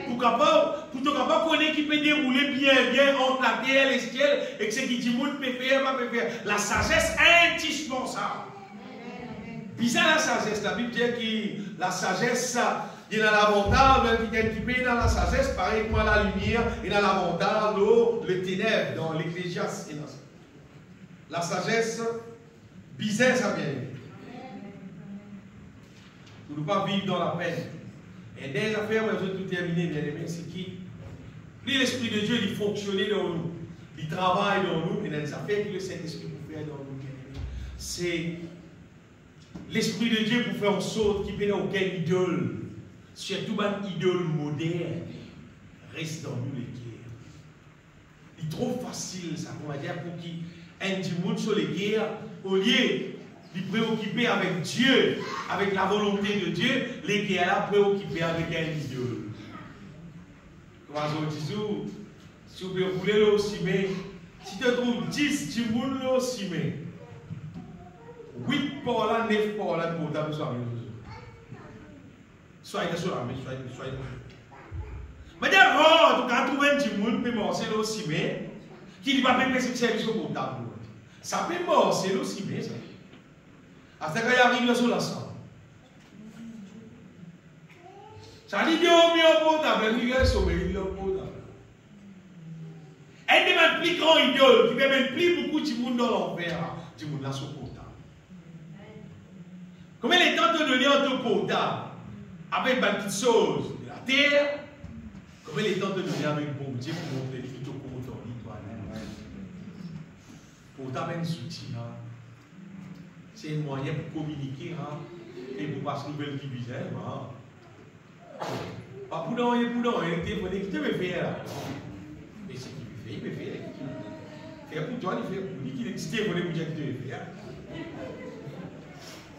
pour te capable connaître qui peut dérouler bien entre la terre et le ciel, et que ce qui dit monde peut faire, pas peut faire. La sagesse est indispensable. Bizarre la sagesse, la Bible dit que la sagesse, il y a l'avantage, qui peut dans la sagesse, pareil comme la lumière, il y a l'avantage, le ténèbre, dans l'Ecclésiaste. La sagesse, bizarre ça vient. Pour ne pas vivre dans la peine. Et des affaires, je vais tout terminer, bien aimé, c'est qui? Plus l'Esprit de Dieu, il fonctionne dans nous, il travaille dans nous, et dans les affaires que le Saint-Esprit peut faire dans nous, bien aimé. C'est l'Esprit de Dieu pour faire en sorte qu'il n'y ait aucune idole, surtout une idole moderne, reste dans nous les guerres. Il est trop facile, ça, on va dire, pour qu'il y ait un monde sur les guerres, au lieu de préoccuper avec Dieu, avec la volonté de Dieu, les guerres là préoccupés avec un idole. Comme on dit, si vous pouvez rouler le ciment, si tu trouves 10 du monde le ciment, 8 par là, 9 par là, pour ta besoin. Soyez sur la main, soyez. Mais d'abord, en tout cas, trouver un petit monde peut morcer le ciment, qui ne va pas faire ce service au portable. Ça peut morcer le ciment, ça. Hasta que arrive sur la sang. Ça dit Dieu au mieux potable, il est sauvé, il est potable. Elle est même plus grand idole, qui peut même plus beaucoup de monde dans l'enfer, du monde là sur potable. Combien de temps te donner en potable avec une petite chose de la terre, combien de temps te donner avec bon Dieu pour montrer plutôt comment t'en lit toi-même. Potable est un soutien. C'est un moyen pour communiquer et pour passer nouvelle qui bizarre. Pas pour non, il téléphoner qui te veut faire. Mais c'est qui veut faire, faire pour toi, il fait pour lui qui est téléphoné pour dire qu'il te veut faire.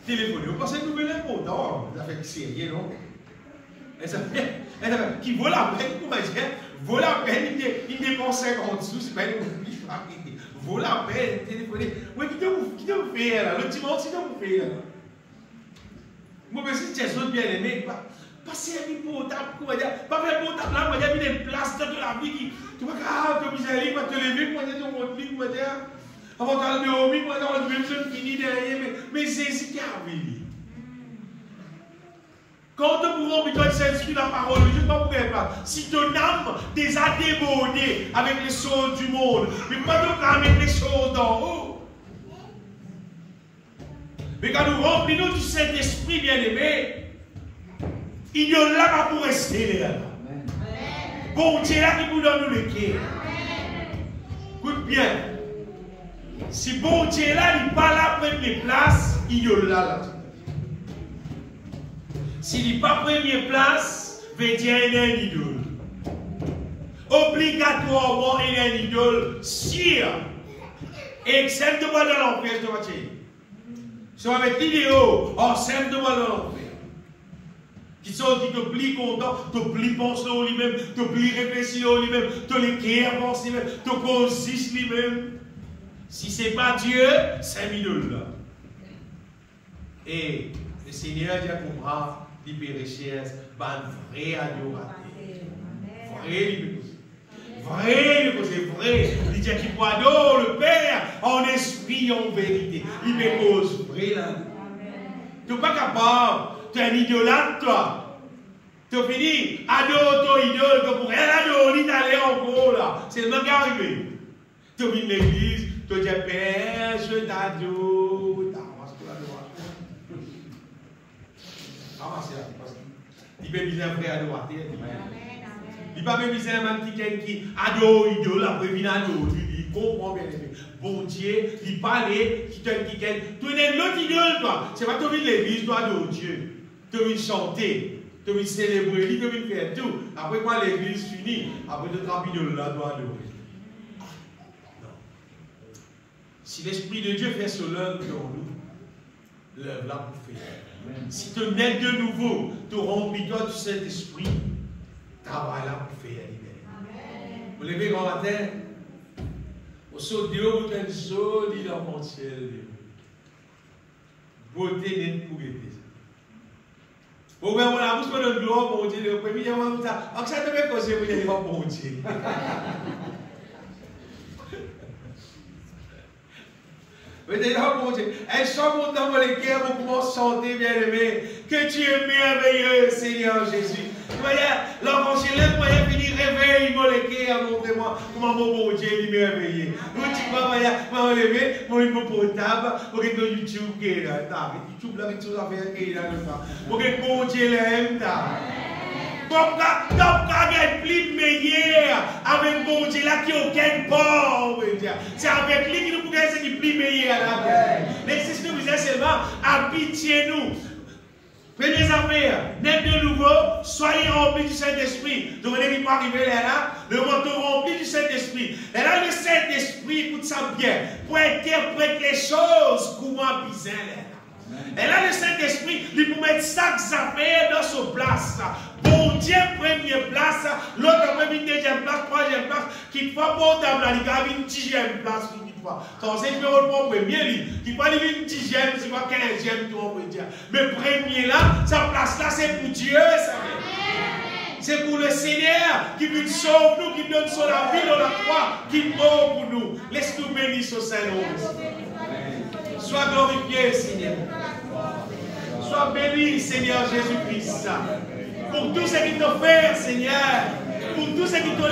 Téléphoner, on passe une nouvelle important, ça fait que c'est rien, non? Et ça fait, qui vaut la peine, comment dire, vaut la peine, il dépense 50 sous, c'est pas une vaut la peine, téléphoner. Oui, qui te vous fait là? Le dimanche, qui te vous fait là? Moi, si tu es bien aimé, pas servir portable, comment dire, pas faire portable là, moi, il y a une place dans la vie qui, tu vois, tu vas te lever, comment dire, ton monde, comment dire, avant de dormir, comment dire, on même jeune fini derrière, mais c'est ce qui arrive. Quand tu pourras plutôt s'inscrire la parole, je ne pourrais pas. Si ton âme déjà débordée avec les choses du monde, mais pas de avec les choses d'en haut. Mais quand nous remplissons du Saint-Esprit bien-aimé, il y en a pas pour rester là. Bon Dieu là qui vous donne nous les clés. Écoute bien. Si bon Dieu là, il n'est pas là pour première place, il y en a là. S'il n'est pas première place, veut dire qu'il est un idole. Obligatoirement, il est un idole sûr. Et sème-toi dans l'enfer, je te vois dire. Si on met l'idéo, oh, sème-toi dans l'enfer. Qui sont qui te plie content, te plie penser au lui-même, te plie réfléchir au lui-même, te l'écrire penser lui-même, te consiste lui-même. Si ce n'est pas Dieu, c'est un idole là. Et le Seigneur dit à comprendre. Libérer, ban vrai adorateur. Vrai, c'est vrai. Il dit qu'il peut adorer le Père en esprit et en vérité. Il me cause vrai là. Tu n'es pas capable. Tu es un idolâtre, toi. Tu as fini. Adore ton idole. Tu pourrais adorer, t'aller encore là. C'est le même arrivé. Tu viens de l'église. Tu dis Père, je t'adore. Il peut bien vrai adorateur. Il peut bien quelqu'un qui adore l'idole, après il adore, il comprend bien. Bon Dieu, il parle, qui te dit quelqu'un. Tu es l'autre idole, toi. C'est pas toi qui l'église, tu adores Dieu. Tu viens chanter, tu viens célébrer, tu viens faire tout. Après quoi l'église finit, après tu trappes l'idole là, tu adorer. Non. Si l'Esprit de Dieu fait son œuvre dans nous, l'œuvre là pour faire. Si tu nais de nouveau, tu remplis toi du Saint-Esprit, travaille là pour faire libérer. Vous levez grand matin, au saut de Dieu, vous êtes saut, dit dans mon ciel. voter net pour guetter. Pour voir la bouche de gloire, mon Dieu, le premier moment, ça devait causer pour dire mon Dieu. Mais déjà, mon Dieu, elle chante dans mon cœur pour pouvoir chanter, bien aimé, que tu es merveilleux, Seigneur Jésus. Voyez, l'enfant moyen venir réveiller mon cœur, montrez-moi comment mon Dieu est merveilleux. Nous, tu vois, voyez, moi, lever, mon portable, pour que YouTube, qui est là, YouTube, là, tout ça fait, qui est là, pour que mon Dieu l'aime, comme quand il y a plus de meilleur avec mon Dieu là qui n'a aucun port, c'est avec lui qui nous pouvons essayer de plus meilleur là. L'existence nous disait seulement habituez-nous. Première affaire, n'êtes de nouveau, soyez remplis du Saint-Esprit. Donc, on est pas arrivé là, le manteau rempli du Saint-Esprit. Et là, le Saint-Esprit, écoute ça bien, pour interpréter les choses comment bizarre là. Et là, le Saint-Esprit, il peut mettre chaque affaire dans sa place. Bon Dieu, première place, l'autre première, deuxième place, troisième place, qui ne fait pas autant, il a une dixième place. Quand c'est le premier, qui va aller une dixième, c'est pas 15e, on peut dire. Mais premier là, sa place là, c'est pour Dieu, c'est pour le Seigneur qui nous sauve, nous, qui donne son la vie dans la croix, qui mort pour nous. Laisse-nous bénir au Saint-Nom. Sois glorifié, Seigneur. Sois béni, Seigneur Jésus-Christ. Pour tout ce qui t'a fait, Seigneur. Pour tout ce qui t'a